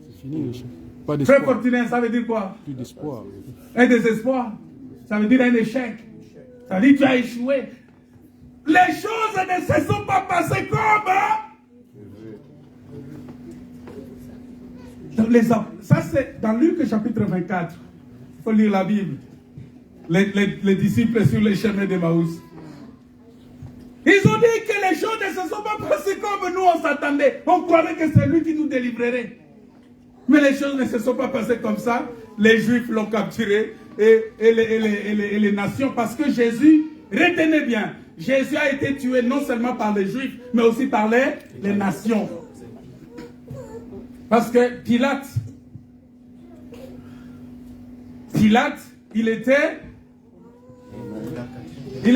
Speaker 4: C'est fini, l'échec. Pas d'espoir.
Speaker 3: Très pertinent, ça veut dire quoi?
Speaker 4: Plus d'espoir.
Speaker 3: Un désespoir. Ça veut dire un échec. Ça veut dire que tu as échoué. Les choses ne se sont pas passées comme... Ça, c'est dans Luc chapitre 24. Il faut lire la Bible. Les disciples sur les chemins d'Emmaüs. Ils ont dit que les choses ne se sont pas passées comme nous on s'attendait. On croyait que c'est lui qui nous délivrerait. Mais les choses ne se sont pas passées comme ça. Les Juifs l'ont capturé et les nations. Parce que Jésus, retenez bien, Jésus a été tué non seulement par les Juifs, mais aussi par les nations. Parce que Pilate, il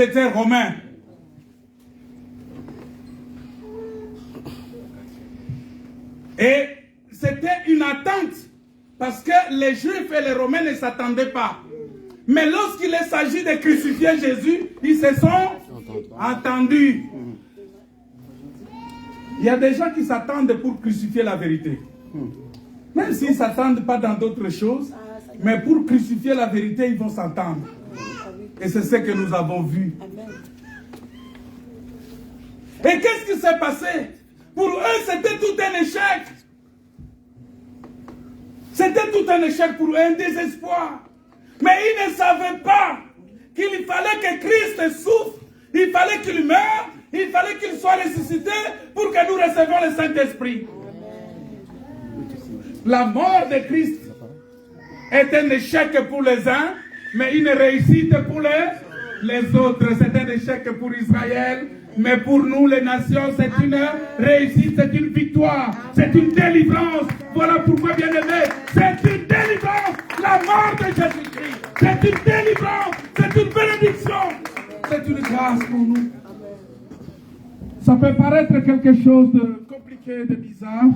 Speaker 3: était romain. Et c'était une attente, parce que les Juifs et les Romains ne s'attendaient pas. Mais lorsqu'il s'agit de crucifier Jésus, ils se sont entendus. Il y a des gens qui s'attendent pour crucifier la vérité. Même s'ils ne s'attendent pas dans d'autres choses, mais pour crucifier la vérité, ils vont s'entendre. Et c'est ce que nous avons vu. Et qu'est-ce qui s'est passé? Pour eux, c'était tout un échec. C'était tout un échec pour eux, un désespoir. Mais ils ne savaient pas qu'il fallait que Christ souffre, il fallait qu'il meure, il fallait qu'il soit ressuscité pour que nous recevions le Saint-Esprit. La mort de Christ est un échec pour les uns, mais une réussite pour les autres. C'est un échec pour Israël, mais pour nous, les nations, c'est une réussite, c'est une victoire, c'est une délivrance. Voilà pourquoi, bien aimé, c'est une délivrance, la mort de Jésus-Christ. C'est une délivrance, c'est une bénédiction, c'est une grâce pour nous. Ça peut paraître quelque chose de compliqué, de bizarre.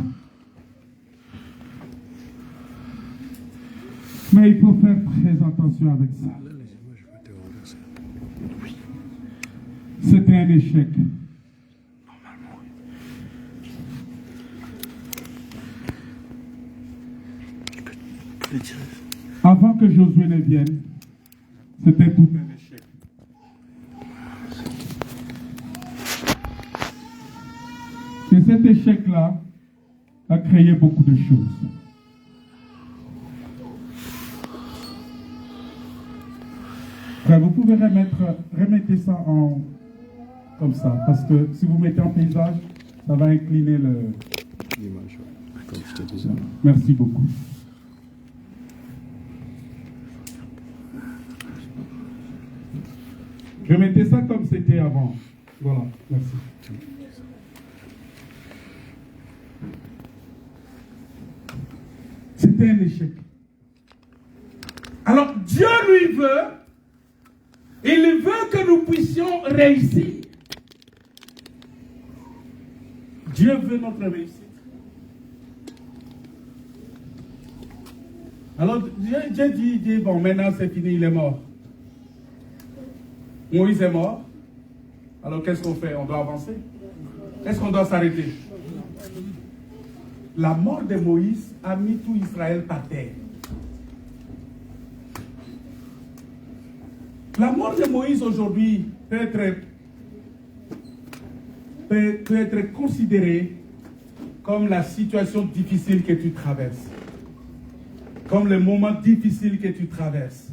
Speaker 3: Mais il faut faire très attention avec ça. C'était un échec. Avant que Josué ne vienne, c'était tout un échec. Et cet échec-là a créé beaucoup de choses. Frère, vous pouvez remettre ça en comme ça, parce que si vous mettez en paysage, ça va incliner
Speaker 4: l'image, comme je te disais.
Speaker 3: Merci beaucoup. Remettez ça comme c'était avant. Voilà, merci. C'était un échec. Alors, Dieu lui veut, il veut que nous puissions réussir. Dieu veut notre réussite. Alors, Dieu dit, bon, maintenant c'est fini, il est mort. Moïse est mort. Alors, qu'est-ce qu'on fait? On doit avancer. Est-ce qu'on doit s'arrêter? La mort de Moïse a mis tout Israël par terre. La mort de Moïse aujourd'hui peut être considérée comme la situation difficile que tu traverses. Comme le moment difficile que tu traverses.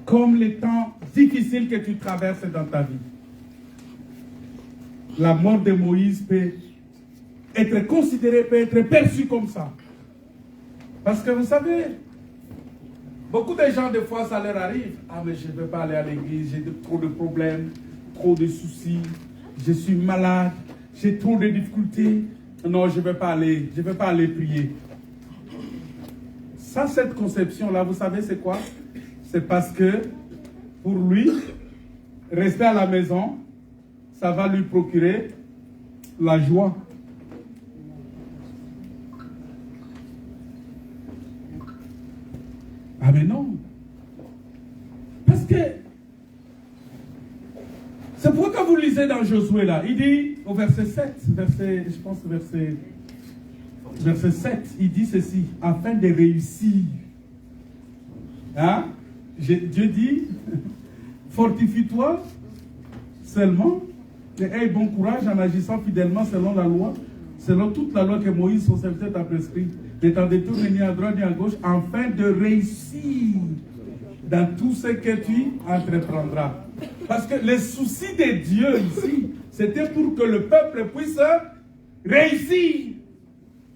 Speaker 3: Comme les temps difficiles que tu traverses dans ta vie. La mort de Moïse peut être considérée, peut être perçue comme ça. Parce que vous savez, beaucoup de gens, des fois, ça leur arrive. Ah, mais je ne veux pas aller à l'église, j'ai trop de problèmes, trop de soucis, je suis malade, j'ai trop de difficultés. Non, je ne vais pas aller prier. Ça, cette conception-là, vous savez, c'est quoi? C'est parce que, pour lui, rester à la maison, ça va lui procurer la joie. Ah mais non. Parce que c'est pourquoi vous lisez dans Josué là, il dit au verset 7, verset 7, il dit ceci, afin de réussir. Hein? Dieu dit, fortifie-toi seulement et aie bon courage en agissant fidèlement selon la loi, selon toute la loi que Moïse, son serviteur, t'a prescrit. Ne t'en détourne ni à droite ni à gauche, afin de réussir dans tout ce que tu entreprendras. Parce que le souci de Dieu ici, c'était pour que le peuple puisse réussir.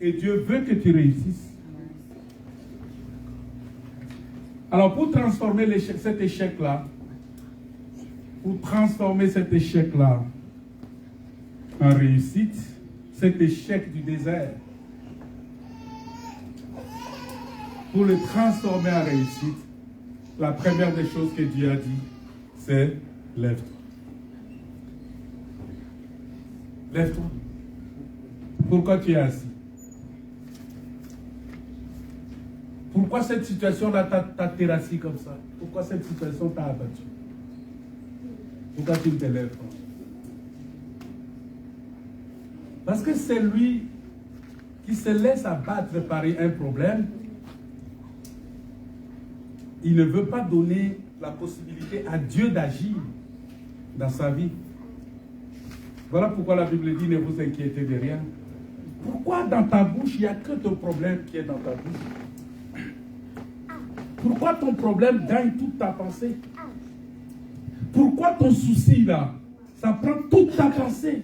Speaker 3: Et Dieu veut que tu réussisses. Alors pour transformer cet échec-là, en réussite, cet échec du désert, pour le transformer en réussite, la première des choses que Dieu a dit, c'est lève-toi. Lève-toi. Pourquoi tu es assis? Pourquoi cette situation-là t'a terrassé comme ça? Pourquoi cette situation t'a abattu? Pourquoi tu ne te lèves pas? Parce que c'est lui qui se laisse abattre par un problème. Il ne veut pas donner la possibilité à Dieu d'agir dans sa vie. Voilà pourquoi la Bible dit, ne vous inquiétez de rien. Pourquoi dans ta bouche, il n'y a que ton problème qui est dans ta bouche? Pourquoi ton problème gagne toute ta pensée? Pourquoi ton souci là, ça prend toute ta pensée?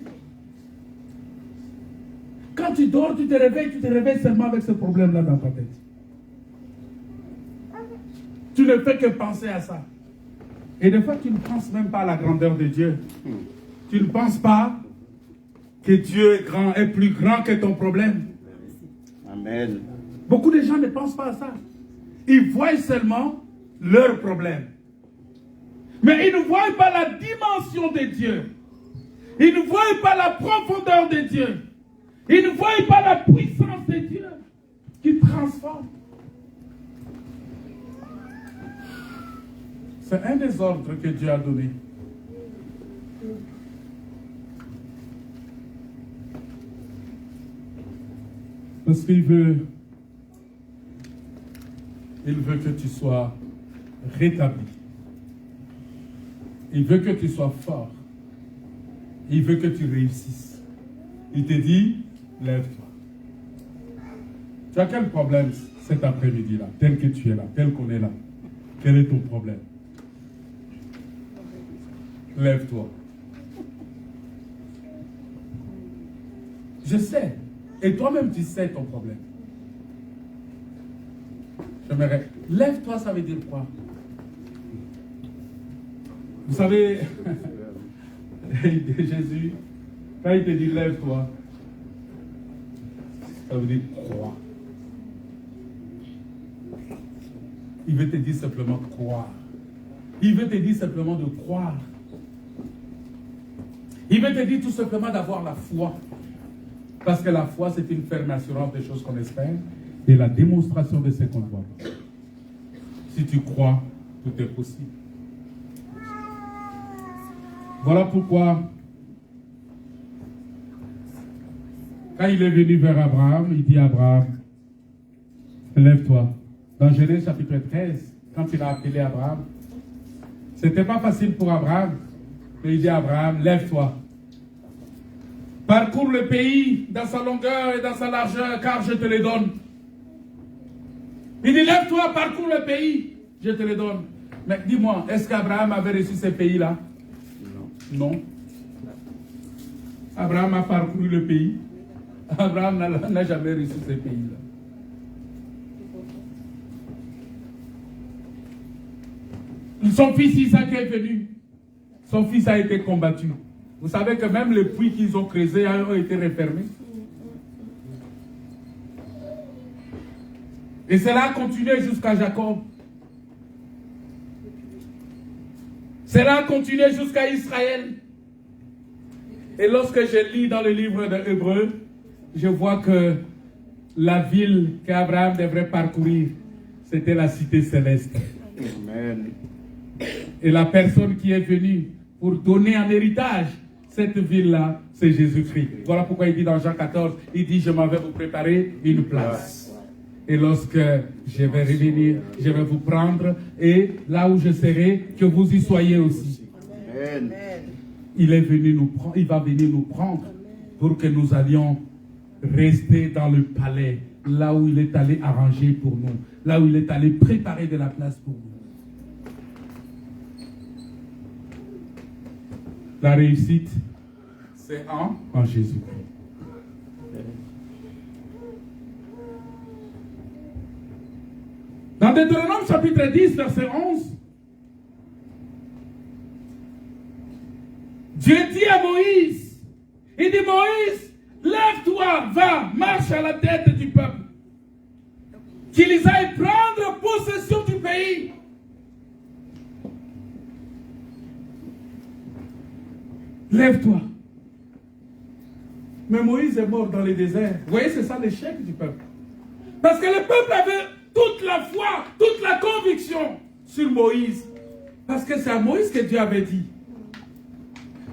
Speaker 3: Quand tu dors, tu te réveilles seulement avec ce problème-là dans ta tête. Tu ne fais que penser à ça. Et des fois, tu ne penses même pas à la grandeur de Dieu. Tu ne penses pas que Dieu est grand, est plus grand que ton problème.
Speaker 5: Amen.
Speaker 3: Beaucoup de gens ne pensent pas à ça. Ils voient seulement leur problème. Mais ils ne voient pas la dimension de Dieu. Ils ne voient pas la profondeur de Dieu. Ils ne voient pas la puissance de Dieu qui transforme. C'est un des ordres que Dieu a donné. Parce qu'il veut que tu sois rétabli. Il veut que tu sois fort. Il veut que tu réussisses. Il te dit, lève-toi. Tu as quel problème cet après-midi-là, tel que tu es là, tel qu'on est là? Quel est ton problème? Lève-toi. Je sais. Et toi-même, tu sais ton problème. J'aimerais. Lève-toi, ça veut dire quoi? Vous savez, Jésus, quand il te dit lève-toi, ça veut dire croire. Il veut te dire simplement croire. Il veut te dire simplement de croire. Il veut te dire tout simplement d'avoir la foi. Parce que la foi, c'est une ferme assurance des choses qu'on espère et la démonstration de ce qu'on ne voit pas. Si tu crois, tout est possible. Voilà pourquoi, quand il est venu vers Abraham, il dit à Abraham, lève-toi. Dans Genèse chapitre 13, quand il a appelé Abraham, ce n'était pas facile pour Abraham, mais il dit à Abraham, lève-toi. Parcours le pays dans sa longueur et dans sa largeur, car je te le donne. Il dit, lève-toi, parcours le pays, je te le donne. Mais dis-moi, est-ce qu'Abraham avait reçu ces pays-là? Non. Abraham a parcouru le pays. Abraham n'a jamais reçu ces pays-là. Son fils Isaac est venu. Son fils a été combattu. Vous savez que même les puits qu'ils ont creusés ont été refermés. Et cela a continué jusqu'à Jacob. Cela a continué jusqu'à Israël. Et lorsque je lis dans le livre de Hébreux, je vois que la ville qu'Abraham devrait parcourir, c'était la cité céleste.
Speaker 5: Amen.
Speaker 3: Et la personne qui est venue pour donner en héritage cette ville-là, c'est Jésus-Christ. Voilà pourquoi il dit dans Jean 14, il dit, je m'en vais vous préparer une place. Et lorsque je vais revenir, je vais vous prendre, et là où je serai, que vous y soyez aussi.
Speaker 5: Amen.
Speaker 3: Il est venu nous prendre, il va venir nous prendre pour que nous allions rester dans le palais, là où il est allé arranger pour nous, là où il est allé préparer de la place pour nous. La réussite, c'est en Jésus-Christ. Dans Deutéronome chapitre 10, verset 11, Dieu dit à Moïse, il dit, Moïse, lève-toi, va, marche à la tête du peuple, qu'ils aillent prendre possession du pays. Lève-toi. Mais Moïse est mort dans le désert. Vous voyez, c'est ça l'échec du peuple. Parce que le peuple avait toute la foi, toute la conviction sur Moïse. Parce que c'est à Moïse que Dieu avait dit.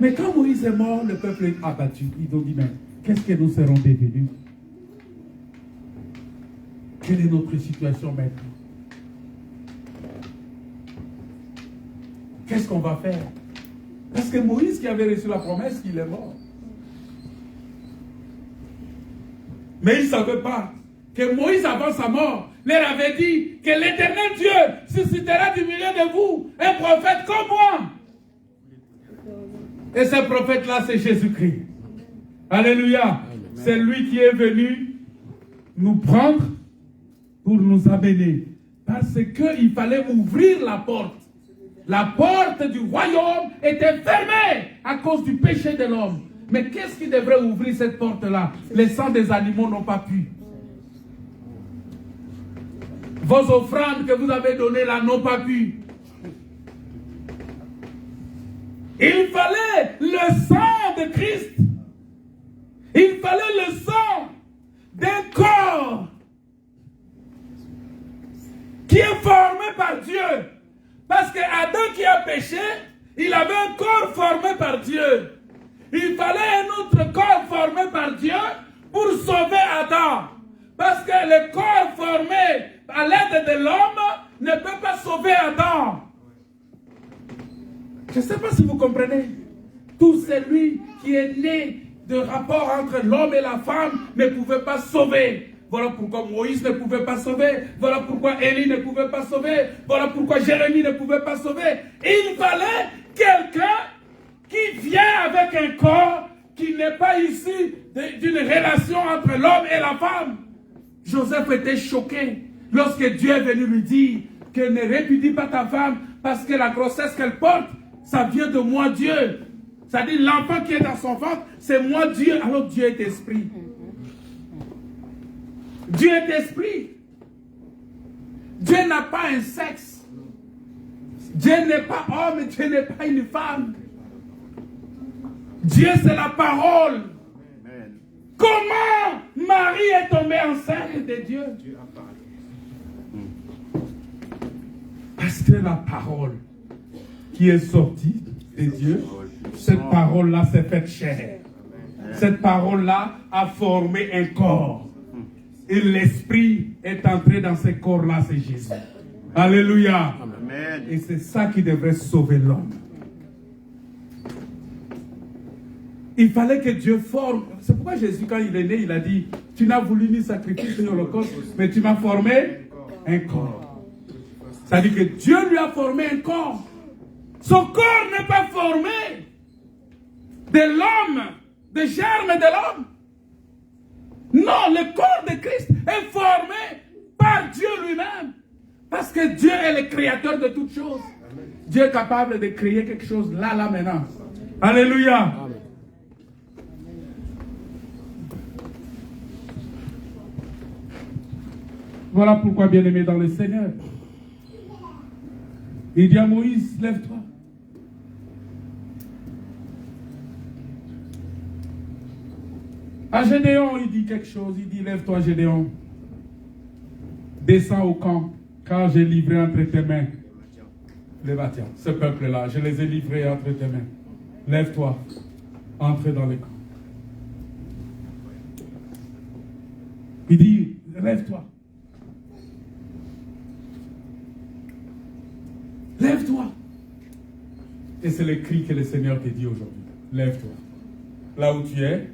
Speaker 3: Mais quand Moïse est mort, le peuple est abattu. Ils ont dit, mais qu'est-ce que nous serons devenus? Quelle est notre situation maintenant? Qu'est-ce qu'on va faire? Parce que Moïse qui avait reçu la promesse, il est mort. Mais ils ne savaient pas que Moïse, avant sa mort, leur avait dit que l'Éternel Dieu suscitera du milieu de vous un prophète comme moi. Et ce prophète-là, c'est Jésus-Christ. Alléluia. C'est lui qui est venu nous prendre pour nous amener. Parce qu'il fallait ouvrir la porte. La porte du royaume était fermée à cause du péché de l'homme. Mais qu'est-ce qui devrait ouvrir cette porte-là? Les sangs des animaux n'ont pas pu. Vos offrandes que vous avez données là n'ont pas pu. Il fallait le sang de de Christ. Il fallait le sang d'un corps qui est formé par Dieu. Parce que Adam qui a péché, il avait un corps formé par Dieu. Il fallait un autre corps formé par Dieu pour sauver Adam. Parce que le corps formé à l'aide de l'homme ne peut pas sauver Adam. Je ne sais pas si vous comprenez. Tout celui qui est né de rapport entre l'homme et la femme ne pouvait pas sauver. Voilà pourquoi Moïse ne pouvait pas sauver. Voilà pourquoi Élie ne pouvait pas sauver. Voilà pourquoi Jérémie ne pouvait pas sauver. Il fallait quelqu'un qui vient avec un corps qui n'est pas issu d'une relation entre l'homme et la femme. Joseph était choqué lorsque Dieu est venu lui dire que ne répudie pas ta femme parce que la grossesse qu'elle porte, ça vient de moi Dieu. C'est-à-dire l'enfant qui est dans son ventre, c'est moi Dieu, alors Dieu est esprit. Dieu est esprit. Dieu n'a pas un sexe. Dieu n'est pas homme, Dieu n'est pas une femme. Dieu c'est la parole.
Speaker 5: Amen.
Speaker 3: Comment Marie est tombée enceinte de Dieu? Parce que la parole qui est sortie de Dieu, cette parole-là s'est faite chair. Cette parole-là a formé un corps. Et l'esprit est entré dans ce corps-là, c'est Jésus. Alléluia.
Speaker 5: Amen.
Speaker 3: Et c'est ça qui devrait sauver l'homme. Il fallait que Dieu forme. C'est pourquoi Jésus, quand il est né, il a dit, tu n'as voulu ni sacrifice ni holocauste, mais tu m'as formé un corps. C'est-à-dire que Dieu lui a formé un corps. Son corps n'est pas formé de l'homme, de germe de l'homme. Non, le corps de Christ est formé par Dieu lui-même. Parce que Dieu est le créateur de toutes choses. Dieu est capable de créer quelque chose là, maintenant. Alléluia. Voilà pourquoi, bien-aimé dans le Seigneur, il dit à Moïse, lève-toi. À Gédéon, il dit quelque chose. Il dit, lève-toi, Gédéon. Descends au camp, car j'ai livré entre tes mains les bâtiments. Ce peuple-là, je les ai livrés entre tes mains. Lève-toi, entre dans le camp. Il dit, lève-toi. Lève-toi. Et c'est le cri que le Seigneur te dit aujourd'hui. Lève-toi. Là où tu es,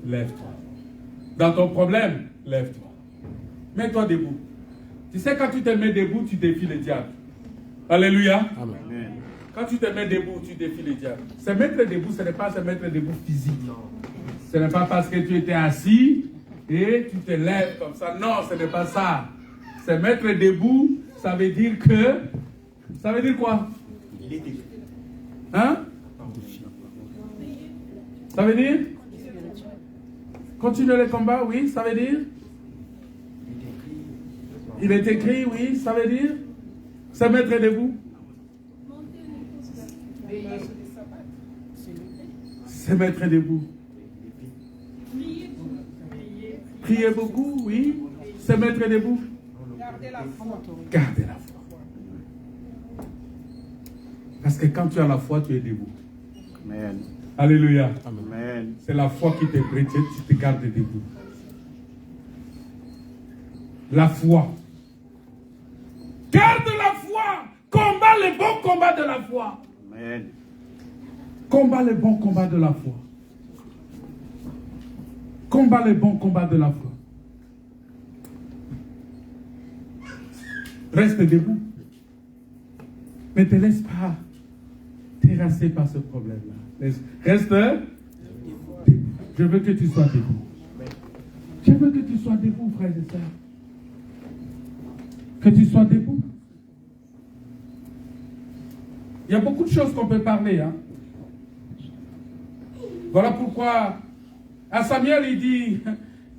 Speaker 3: lève-toi. Dans ton problème, lève-toi. Mets-toi debout. Tu sais, quand tu te mets debout, tu défies le diable. Alléluia.
Speaker 5: Amen.
Speaker 3: Quand tu te mets debout, tu défies le diable. Se mettre debout, ce n'est pas se mettre debout physique. Ce n'est pas parce que tu étais assis et tu te lèves comme ça. Non, ce n'est pas ça. Se mettre debout, ça veut dire que... Ça veut dire quoi? Hein? Ça veut dire? Continuer le combat, oui, ça veut dire? Il est écrit, oui, ça veut dire? Se mettre debout. Se mettre debout. Prier beaucoup, oui. Se mettre debout. Garder la foi. Garder la foi. Parce que quand tu as la foi, tu es debout.
Speaker 5: Amen.
Speaker 3: Alléluia.
Speaker 5: Amen.
Speaker 3: C'est la foi qui te brille, tu te gardes debout. La foi. Garde la foi. Combat le bon combat de la foi.
Speaker 5: Amen.
Speaker 3: Combat le bon combat de la foi. Combat le bon combat de la foi. Reste debout. Ne te laisse pas terrasser par ce problème-là. Reste debout. Je veux que tu sois debout. Je veux que tu sois debout, frères et sœurs. Que tu sois debout. Il y a beaucoup de choses qu'on peut parler. Hein. Voilà pourquoi à Samuel,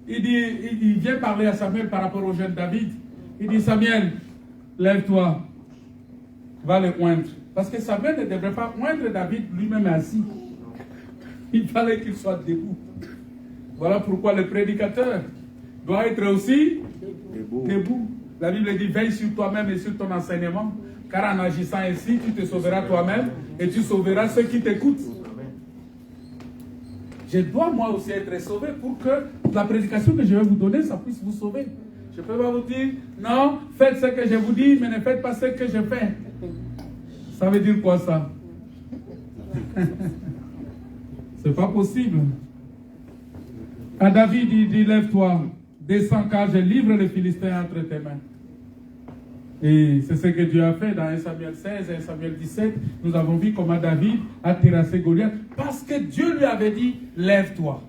Speaker 3: il vient parler à Samuel par rapport au jeune David. Il dit, Samuel, lève-toi, va le oindre. Parce que Samuel ne devrait pas oindre David lui-même assis. Il fallait qu'il soit debout. Voilà pourquoi le prédicateur doit être aussi debout. La Bible dit, veille sur toi-même et sur ton enseignement, car en agissant ainsi, tu te sauveras toi-même et tu sauveras ceux qui t'écoutent. Je dois moi aussi être sauvé pour que la prédication que je vais vous donner, ça puisse vous sauver. Je ne peux pas vous dire, non, faites ce que je vous dis, mais ne faites pas ce que je fais. Ça veut dire quoi ça? C'est pas possible. À David, il dit, lève-toi, descends car je livre les Philistins entre tes mains. Et c'est ce que Dieu a fait dans 1 Samuel 16 et 1 Samuel 17. Nous avons vu comment David a terrassé Goliath parce que Dieu lui avait dit, lève-toi.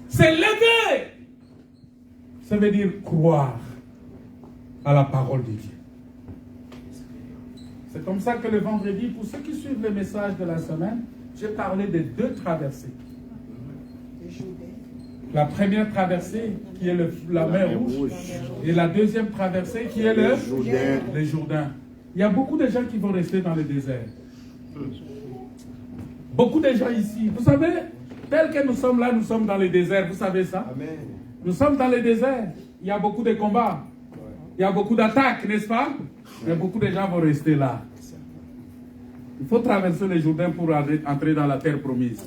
Speaker 3: C'est lever. Ça veut dire croire à la parole de Dieu. C'est comme ça que le vendredi, pour ceux qui suivent le message de la semaine, j'ai parlé de 2 traversées. La première traversée qui est la mer Rouge et la deuxième traversée qui est le Jourdain. Il y a beaucoup de gens qui vont rester dans le désert. Beaucoup de gens ici. Vous savez, tel que nous sommes là, nous sommes dans le désert. Vous savez ça? Amen. Nous sommes dans le désert. Il y a beaucoup de combats. Il y a beaucoup d'attaques, n'est-ce pas? Mais beaucoup de gens vont rester là. Il faut traverser le Jourdain pour entrer dans la terre promise.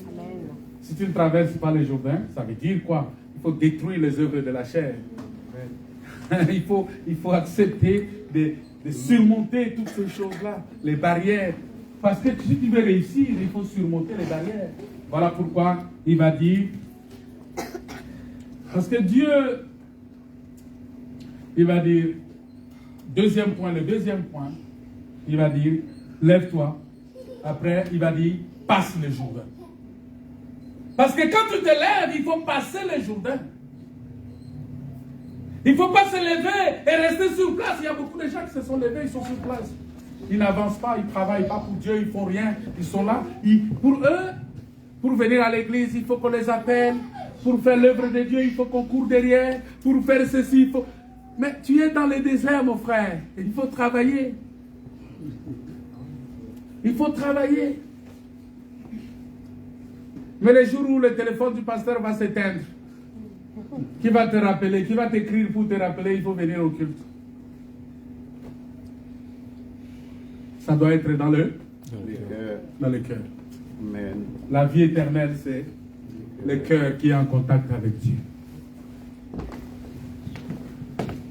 Speaker 3: Si tu ne traverses pas le Jourdain, ça veut dire quoi? Il faut détruire les œuvres de la chair. il faut accepter de surmonter toutes ces choses-là, les barrières. Parce que si tu veux réussir, il faut surmonter les barrières. Voilà pourquoi il va dire, parce que Dieu, il va dire, le deuxième point, il va dire, lève-toi. Après, il va dire, passe le Jourdain. Parce que quand tu te lèves, il faut passer le Jourdain. Il ne faut pas se lever et rester sur place. Il y a beaucoup de gens qui se sont levés, ils sont sur place. Ils n'avancent pas, ils ne travaillent pas pour Dieu, ils ne font rien. Ils sont là. Pour eux, pour venir à l'église, il faut qu'on les appelle. Pour faire l'œuvre de Dieu, il faut qu'on court derrière. Pour faire ceci, il faut... Mais tu es dans le désert, mon frère. Il faut travailler. Il faut travailler. Mais le jour où le téléphone du pasteur va s'éteindre, qui va te rappeler, qui va t'écrire pour te rappeler, il faut venir au culte. Ça doit être dans le cœur.
Speaker 5: Amen.
Speaker 3: La vie éternelle, c'est le cœur qui est en contact avec Dieu.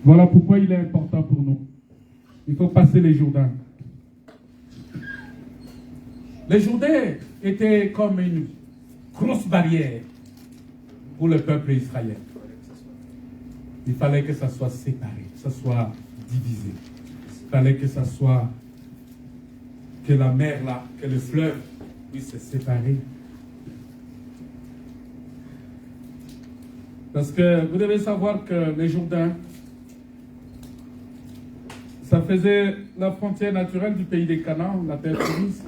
Speaker 3: Voilà pourquoi il est important pour nous. Il faut passer les Jourdains. Les Jourdains étaient comme une grosse barrière pour le peuple israélien. Il fallait que ça soit séparé, que ça soit divisé. Il fallait que ça soit, que la mer là, que le fleuve puisse se séparer. Parce que vous devez savoir que les Jourdains, ça faisait la frontière naturelle du pays des Canaan, la terre promise.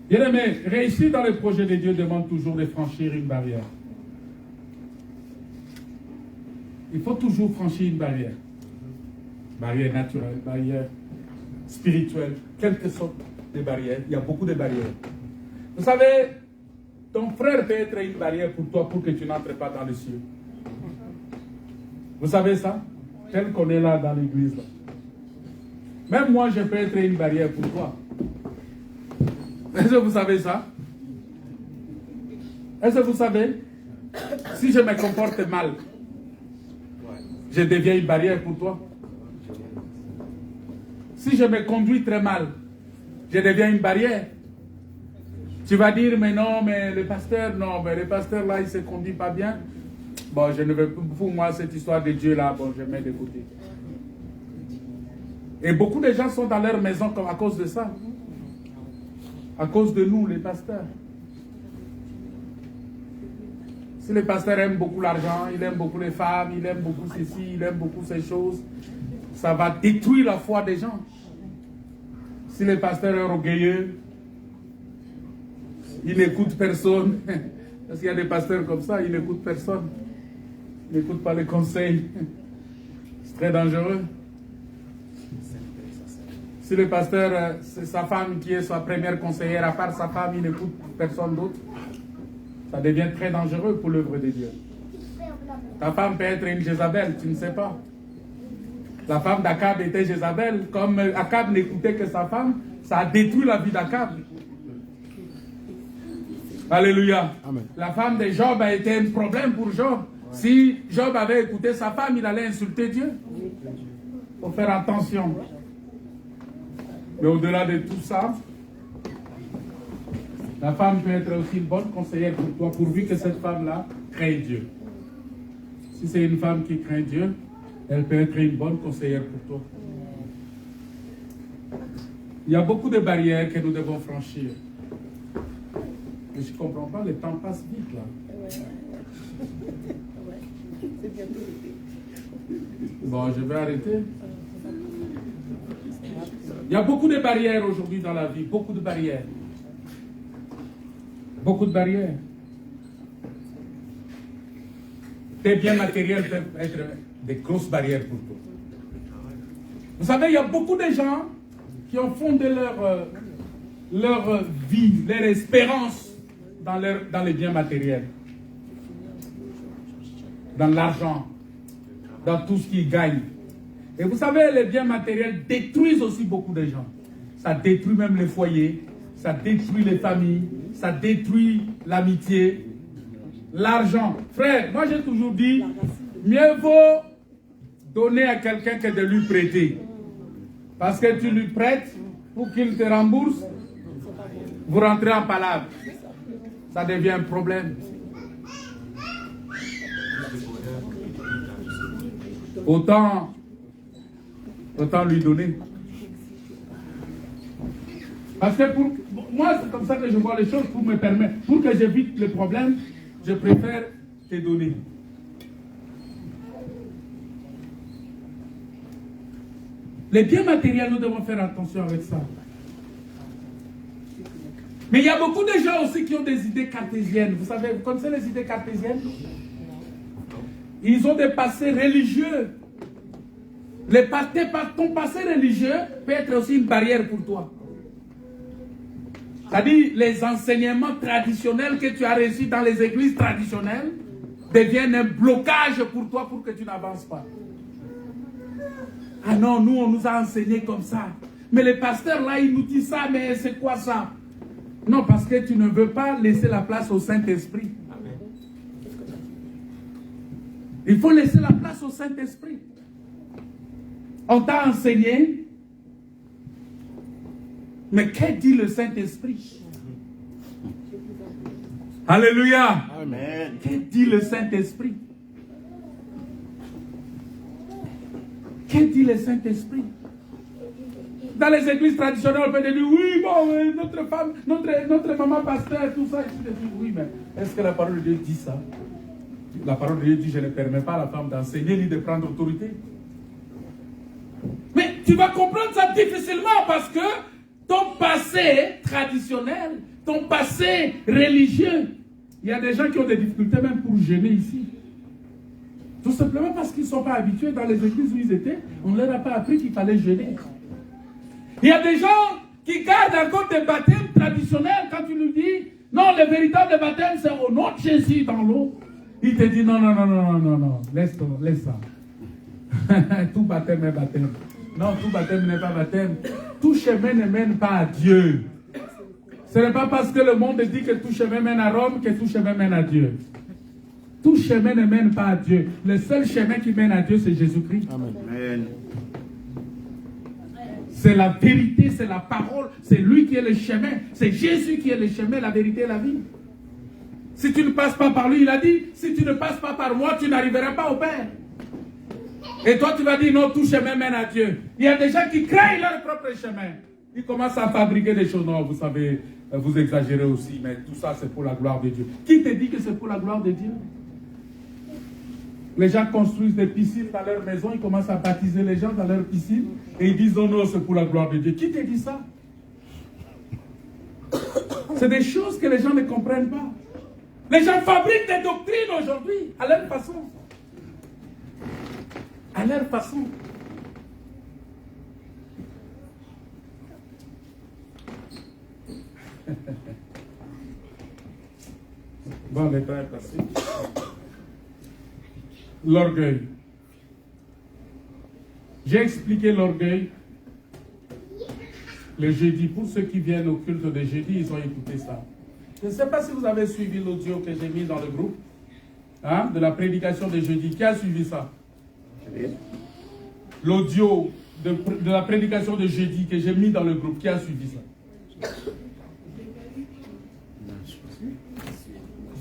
Speaker 3: Bien aimé, réussir dans le projet de Dieu demande toujours de franchir une barrière. Il faut toujours franchir une barrière. Barrière naturelle, barrière spirituelle, quelles que soient les barrières. Il y a beaucoup de barrières. Vous savez, ton frère peut être une barrière pour toi pour que tu n'entres pas dans les cieux. Vous savez ça? Tel qu'on est là dans l'église. Même moi, je peux être une barrière pour toi. Est-ce que vous savez ça? Est-ce que vous savez? Si je me comporte mal, je deviens une barrière pour toi. Si je me conduis très mal, je deviens une barrière. Tu vas dire, mais non, mais le pasteur là, il ne se conduit pas bien. Bon, je ne veux plus, pour moi, cette histoire de Dieu là, bon, je mets de côté. Et beaucoup de gens sont dans leur maison à cause de ça. À cause de nous, les pasteurs. Si le pasteur aime beaucoup l'argent, il aime beaucoup les femmes, il aime beaucoup ceci, il aime beaucoup ces choses, ça va détruire la foi des gens. Si le pasteur est orgueilleux, il n'écoute personne. Parce qu'il y a des pasteurs comme ça, ils n'écoutent personne. Ils n'écoutent pas les conseils. C'est très dangereux. Si le pasteur, c'est sa femme qui est sa première conseillère, à part sa femme, il n'écoute personne d'autre, ça devient très dangereux pour l'œuvre de Dieu. Ta femme peut être une Jézabel, tu ne sais pas. La femme d'Akab était Jézabel. Comme Akab n'écoutait que sa femme, ça a détruit la vie d'Akab. Alléluia.
Speaker 4: Amen.
Speaker 3: La femme de Job a été un problème pour Job. Si Job avait écouté sa femme, il allait insulter Dieu. Il faut faire attention. Mais au-delà de tout ça, la femme peut être aussi une bonne conseillère pour toi, pourvu que cette femme-là craint Dieu. Si c'est une femme qui craint Dieu, elle peut être une bonne conseillère pour toi. Il y a beaucoup de barrières que nous devons franchir. Mais je ne comprends pas, le temps passe vite là. Bon, je vais arrêter. Il y a beaucoup de barrières aujourd'hui dans la vie, beaucoup de barrières. Beaucoup de barrières. Tes biens matériels peuvent être des grosses barrières pour toi. Vous savez, il y a beaucoup de gens qui ont fondé leur vie, leur espérance dans les biens matériels, dans l'argent, dans tout ce qu'ils gagnent. Et vous savez, les biens matériels détruisent aussi beaucoup de gens. Ça détruit même les foyers, ça détruit les familles, ça détruit l'amitié, l'argent. Frère, moi j'ai toujours dit, mieux vaut donner à quelqu'un que de lui prêter. Parce que tu lui prêtes pour qu'il te rembourse, vous rentrez en palabre. Ça devient un problème. Autant lui donner. Parce que moi, c'est comme ça que je vois les choses pour me permettre. Pour que j'évite le problème, je préfère te donner. Les biens matériels, nous devons faire attention avec ça. Mais il y a beaucoup de gens aussi qui ont des idées cartésiennes. Vous savez, vous connaissez les idées cartésiennes? Ils ont des passés religieux. Ton passé religieux peut être aussi une barrière pour toi. C'est-à-dire, les enseignements traditionnels que tu as reçus dans les églises traditionnelles deviennent un blocage pour toi pour que tu n'avances pas. Ah non, nous, on nous a enseigné comme ça. Mais le pasteur, là, il nous dit ça, mais c'est quoi ça? Non, parce que tu ne veux pas laisser la place au Saint-Esprit. Il faut laisser la place au Saint-Esprit. On t'a enseigné, mais que dit le Saint-Esprit? Alléluia.
Speaker 5: Amen.
Speaker 3: Que dit le Saint-Esprit? Que dit le Saint-Esprit? Dans les églises traditionnelles, on peut dire, oui, bon, notre femme, notre maman pasteur, tout ça. Oui, mais est-ce que la parole de Dieu dit ça? La parole de Dieu dit, je ne permets pas à la femme d'enseigner ni de prendre autorité. Mais tu vas comprendre ça difficilement parce que ton passé traditionnel, ton passé religieux, il y a des gens qui ont des difficultés même pour jeûner ici. Tout simplement parce qu'ils ne sont pas habitués dans les églises où ils étaient. On ne leur a pas appris qu'il fallait jeûner. Il y a des gens qui gardent encore des baptêmes traditionnels. Quand tu lui dis, non, le véritable baptême, c'est au nom de Jésus dans l'eau. Il te dit, non, laisse ça. Tout baptême est baptême. Non, tout baptême n'est pas baptême. Tout chemin ne mène pas à Dieu. Ce n'est pas parce que le monde dit que tout chemin mène à Rome que tout chemin mène à Dieu. Tout chemin ne mène pas à Dieu. Le seul chemin qui mène à Dieu, c'est Jésus-Christ.
Speaker 5: Amen.
Speaker 3: C'est la vérité, c'est la parole, c'est lui qui est le chemin. C'est Jésus qui est le chemin, la vérité et la vie. Si tu ne passes pas par lui, il a dit, si tu ne passes pas par moi, tu n'arriveras pas au Père. Et toi, tu vas dire, non, tout chemin mène à Dieu. Il y a des gens qui créent leur propre chemin. Ils commencent à fabriquer des choses. Non, vous savez, vous exagérez aussi, mais tout ça, c'est pour la gloire de Dieu. Qui te dit que c'est pour la gloire de Dieu? Les gens construisent des piscines dans leur maison, ils commencent à baptiser les gens dans leur piscine, et ils disent, non, non, c'est pour la gloire de Dieu. Qui te dit ça? C'est des choses que les gens ne comprennent pas. Les gens fabriquent des doctrines aujourd'hui, à leur façon. À leur façon. Bon, le temps est passé. L'orgueil. J'ai expliqué l'orgueil le jeudi. Pour ceux qui viennent au culte de jeudi, ils ont écouté ça. Je ne sais pas si vous avez suivi l'audio que j'ai mis dans le groupe, hein, de la prédication de jeudi. Qui a suivi ça? L'audio de la prédication de jeudi que j'ai mis dans le groupe. Qui a suivi ça?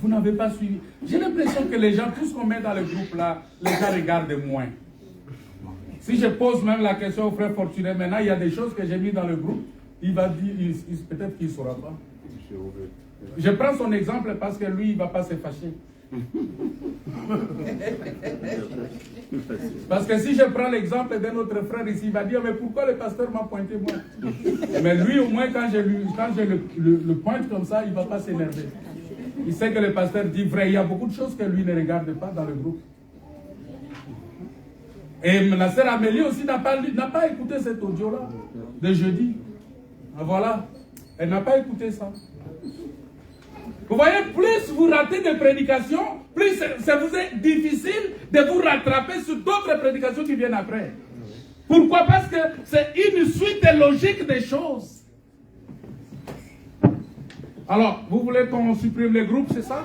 Speaker 3: Vous n'avez pas suivi. J'ai l'impression que les gens, tout ce qu'on met dans le groupe là, les gens regardent moins. Si je pose même la question au frère Fortuné, maintenant il y a des choses que j'ai mis dans le groupe, il va dire, peut-être qu'il ne saura pas. Je prends son exemple parce que lui, il ne va pas se fâcher. Parce que si je prends l'exemple d'un autre frère ici, il va dire, mais pourquoi le pasteur m'a pointé moi? Mais lui, au moins, quand je le pointe comme ça, il ne va pas s'énerver. Il sait que le pasteur dit vrai. Il y a beaucoup de choses que lui ne regarde pas dans le groupe. Et la sœur Amélie aussi n'a pas écouté cet audio-là de jeudi. Voilà. Elle n'a pas écouté ça. Vous voyez, plus vous ratez des prédications, plus ça vous est difficile de vous rattraper sur d'autres prédications qui viennent après. Pourquoi? Parce que c'est une suite logique des choses. Alors, vous voulez qu'on supprime les groupes, c'est ça?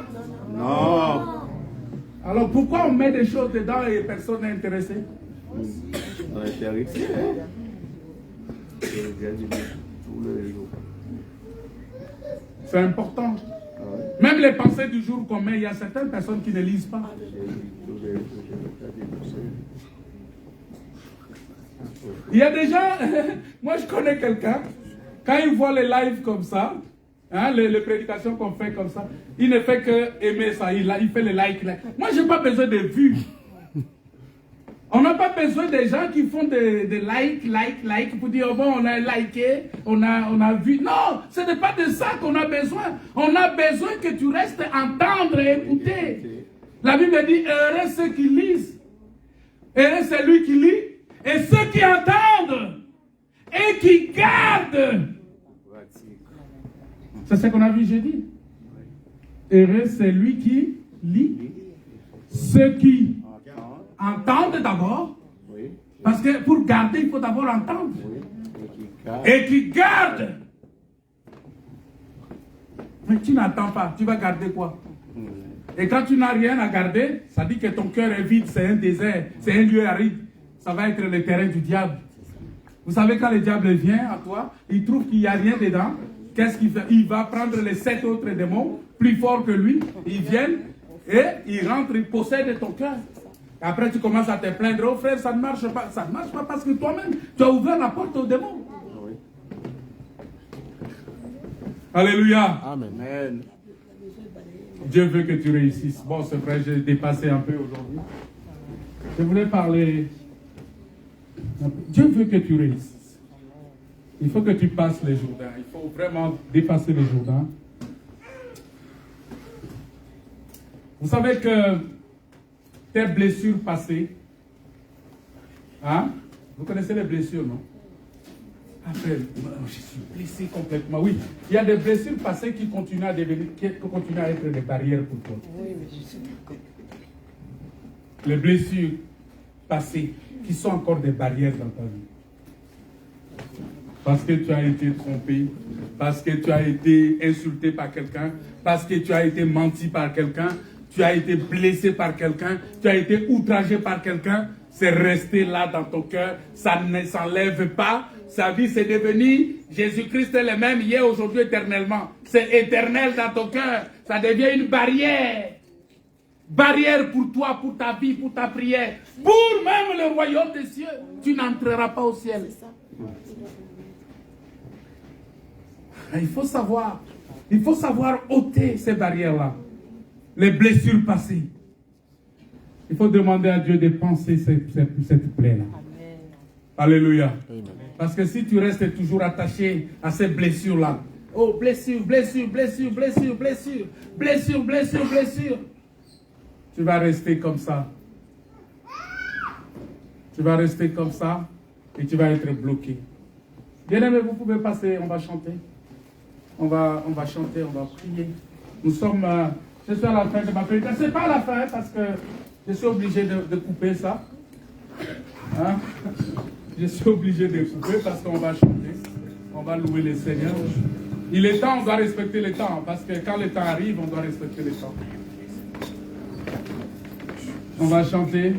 Speaker 5: Non.
Speaker 3: Alors, pourquoi on met des choses dedans et personne n'est intéressé?
Speaker 5: On est intéressé.
Speaker 3: C'est important. Même les pensées du jour qu'on met, il y a certaines personnes qui ne lisent pas. Il y a des gens, moi je connais quelqu'un, quand il voit les lives comme ça, hein, les prédications qu'on fait comme ça, il ne fait que aimer ça, il fait les likes. Moi je n'ai pas besoin de vues. On n'a pas besoin des gens qui font des likes pour dire, oh bon, on a liké, on a vu. Non, ce n'est pas de ça qu'on a besoin. On a besoin que tu restes entendre et écouter. La Bible dit, heureux ceux qui lisent, heureux celui qui lit, et ceux qui entendent et qui gardent. C'est ce qu'on a vu jeudi. Heureux celui qui lit, ceux qui entendent d'abord, parce que pour garder, il faut d'abord entendre. Et qui garde. Mais tu n'entends pas, tu vas garder quoi? Et quand tu n'as rien à garder, ça dit que ton cœur est vide, c'est un désert, c'est un lieu aride. Ça va être le terrain du diable. Vous savez, quand le diable vient à toi, il trouve qu'il n'y a rien dedans. Qu'est-ce qu'il fait? Il va prendre les 7 autres démons, plus forts que lui. Ils viennent et ils rentrent, ils possèdent ton cœur. Après, tu commences à te plaindre. Oh frère, ça ne marche pas. Ça ne marche pas parce que toi-même, tu as ouvert la porte aux démons. Oui. Alléluia.
Speaker 5: Amen.
Speaker 3: Dieu veut que tu réussisses. Bon, c'est vrai, j'ai dépassé un peu aujourd'hui. Je voulais parler. Dieu veut que tu réussisses. Il faut que tu passes les Jourdains. Il faut vraiment dépasser les Jourdains. Vous savez que tes blessures passées, hein? Vous connaissez les blessures, non? Après, je suis blessé complètement. Oui, il y a des blessures passées qui continuent à devenir, qui continuent à être des barrières pour toi. Oui, mais je sais. Les blessures passées qui sont encore des barrières dans ta vie. Parce que tu as été trompé, parce que tu as été insulté par quelqu'un, parce que tu as été menti par quelqu'un, tu as été blessé par quelqu'un, tu as été outragé par quelqu'un, c'est resté là dans ton cœur, ça ne s'enlève pas. Sa vie, c'est devenu Jésus-Christ est le même hier, aujourd'hui, éternellement. C'est éternel dans ton cœur. Ça devient une barrière. Barrière pour toi, pour ta vie, pour ta prière. Pour même le royaume des cieux. Tu n'entreras pas au ciel. Il faut savoir ôter ces barrières-là. Les blessures passées. Il faut demander à Dieu de penser cette plaie-là. Alléluia. Parce que si tu restes toujours attaché à ces blessures-là, oh, blessure, blessure, blessure, blessure, blessure, blessure, blessure, blessure, tu vas rester comme ça. Tu vas rester comme ça et tu vas être bloqué. Bien-aimés, vous pouvez passer, on va chanter. On va chanter, on va prier. Nous sommes, je suis à la fin de ma prédication. C'est pas la fin parce que je suis obligé de couper ça. Hein? Je suis obligé de couper parce qu'on va chanter. On va louer le Seigneur. Il est temps, on doit respecter le temps. Parce que quand le temps arrive, on doit respecter le temps. On va chanter.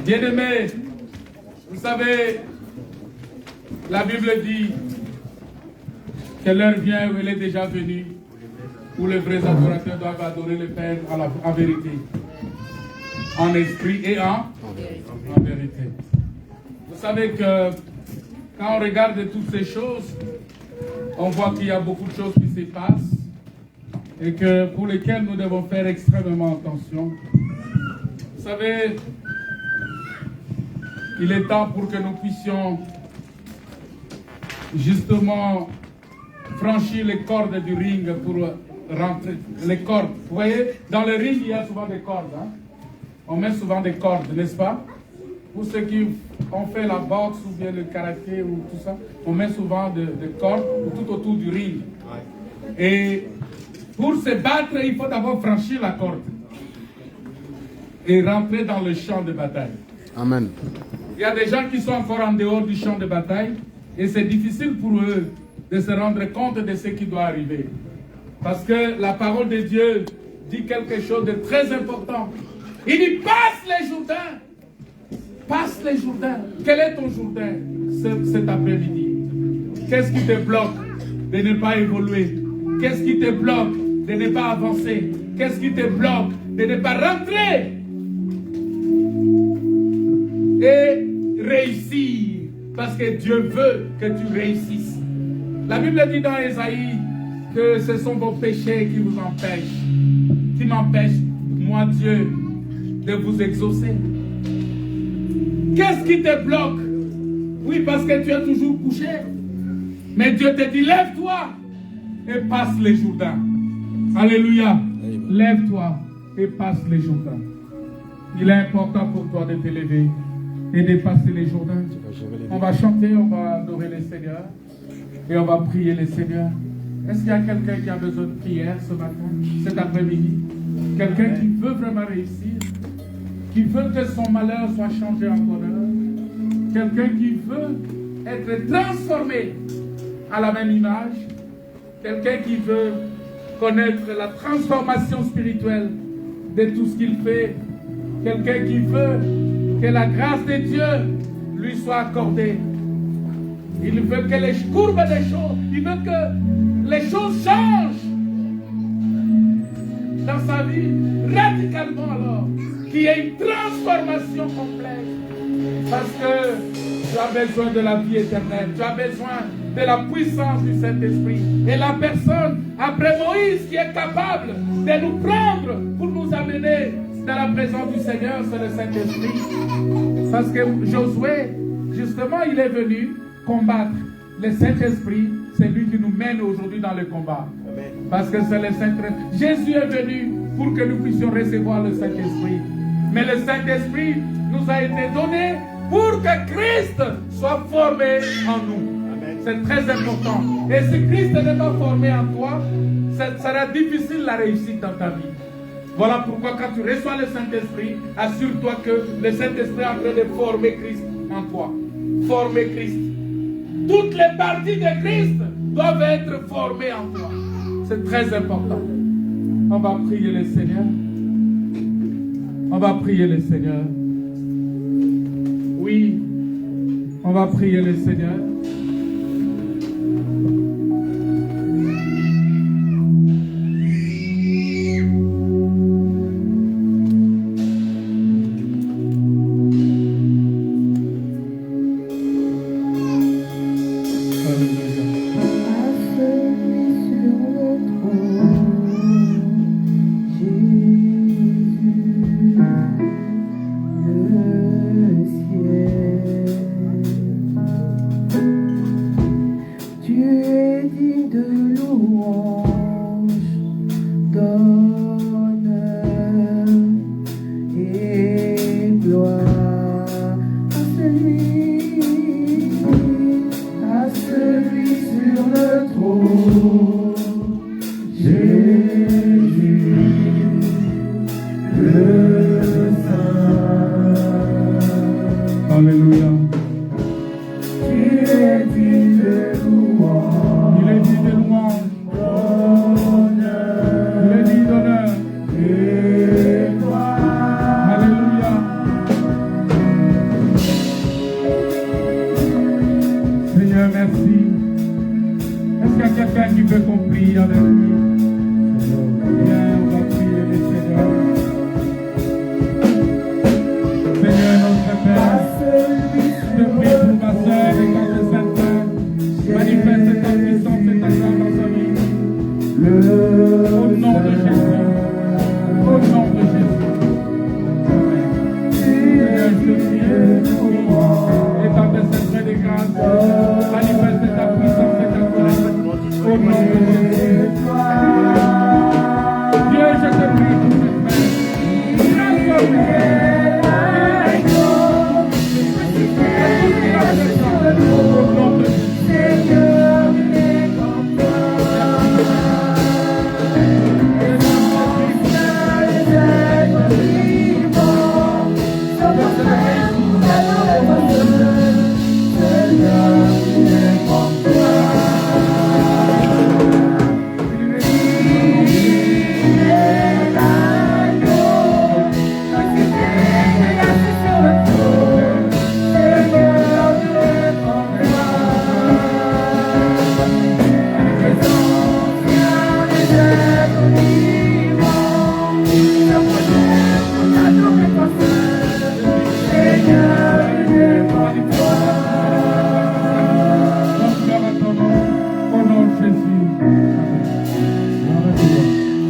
Speaker 3: Bien-aimés, vous savez, la Bible dit que l'heure vient où elle est déjà venue, où les vrais adorateurs doivent adorer le Père en vérité, en esprit et en vérité. Vous savez que quand on regarde toutes ces choses, on voit qu'il y a beaucoup de choses qui se passent et que pour lesquelles nous devons faire extrêmement attention. Vous savez, il est temps pour que nous puissions justement franchir les cordes du ring pour rentrer. Les cordes. Vous voyez, dans le ring, il y a souvent des cordes. Hein? On met souvent des cordes, n'est-ce pas? Pour ceux qui ont fait la boxe ou bien le karaté ou tout ça, on met souvent des cordes tout autour du ring. Et pour se battre, il faut d'abord franchir la corde et rentrer dans le champ de bataille.
Speaker 4: Amen.
Speaker 3: Il y a des gens qui sont encore en dehors du champ de bataille et c'est difficile pour eux de se rendre compte de ce qui doit arriver. Parce que la parole de Dieu dit quelque chose de très important. Il dit passe les Jourdains. Passe les Jourdains. Quel est ton Jourdain cet après-midi? Qu'est-ce qui te bloque de ne pas évoluer? Qu'est-ce qui te bloque de ne pas avancer? Qu'est-ce qui te bloque de ne pas rentrer et réussir? Parce que Dieu veut que tu réussisses. La Bible dit dans Ésaïe que ce sont vos péchés qui vous empêchent, qui m'empêchent, moi Dieu, de vous exaucer. Qu'est-ce qui te bloque? Oui, parce que tu es toujours couché. Mais Dieu te dit, lève-toi et passe les Jourdains. Alléluia. Lève-toi et passe les Jourdains. Il est important pour toi de te lever et de passer les Jourdains. On va chanter, on va adorer le Seigneur et on va prier le Seigneur. Est-ce qu'il y a quelqu'un qui a besoin de prière ce matin, cet après-midi? Quelqu'un qui veut vraiment réussir, qui veut que son malheur soit changé en bonheur, quelqu'un qui veut être transformé à la même image, quelqu'un qui veut connaître la transformation spirituelle de tout ce qu'il fait, quelqu'un qui veut que la grâce de Dieu lui soit accordée. Il veut que les courbes des choses, il veut que les choses changent dans sa vie radicalement alors, qu'il y ait une transformation complète. Parce que tu as besoin de la vie éternelle, tu as besoin de la puissance du Saint-Esprit. Et la personne, après Moïse, qui est capable de nous prendre pour nous amener dans la présence du Seigneur, c'est le Saint-Esprit. Parce que Josué, justement, il est venu combattre. Le Saint-Esprit, c'est lui qui nous mène aujourd'hui dans le combat. Amen. Parce que c'est le Saint-Esprit. Jésus est venu pour que nous puissions recevoir le Saint-Esprit. Mais le Saint-Esprit nous a été donné pour que Christ soit formé en nous. C'est très important. Et si Christ n'est pas formé en toi, ça sera difficile la réussite dans ta vie. Voilà pourquoi quand tu reçois le Saint-Esprit, assure-toi que le Saint-Esprit est en train de former Christ en toi. Former Christ. Toutes les parties de Christ doivent être formées en toi. C'est très important. On va prier le Seigneur. On va prier le Seigneur. Oui, on va prier le Seigneur. Alléluia.
Speaker 2: Il est digne de louange.
Speaker 3: Il est digne de louange. Il est digne d'honneur. Alléluia. Seigneur, merci. Est-ce qu'il y a quelqu'un qui veut qu'on prie avec lui? Viens, on va prier le Seigneur. Seigneur, notre Père, je prie pour ma soeur et pour ta sainte Père. Manifeste ta puissance et ta grâce dans sa vie. Au nom de Jésus. Au nom de Jésus. Amen. Seigneur, je te prie, étends tes secrets de grâce. Manifeste ta puissance et ta grâce. Au nom de Jésus. Dieu, je te prie pour ce frère. Transforme-le.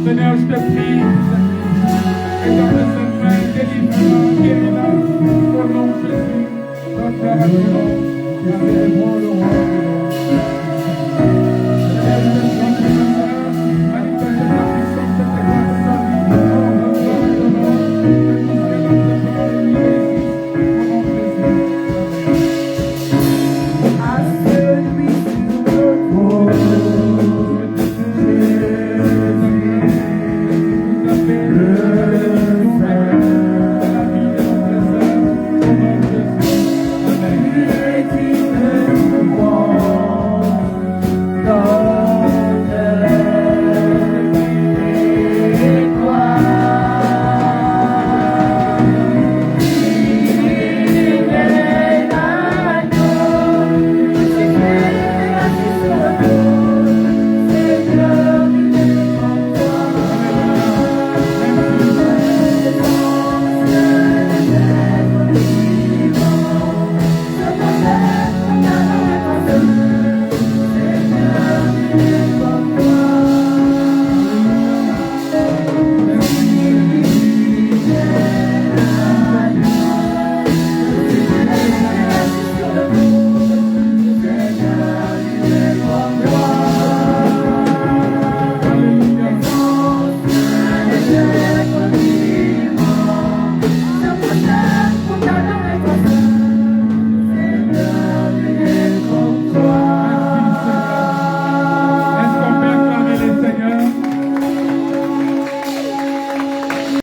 Speaker 3: Seigneur, je te prie, et dans le Seigneur, délivre-la, guéris-la, au nom de Jésus, notre gloire à ton nom, et avec le roi, le roi.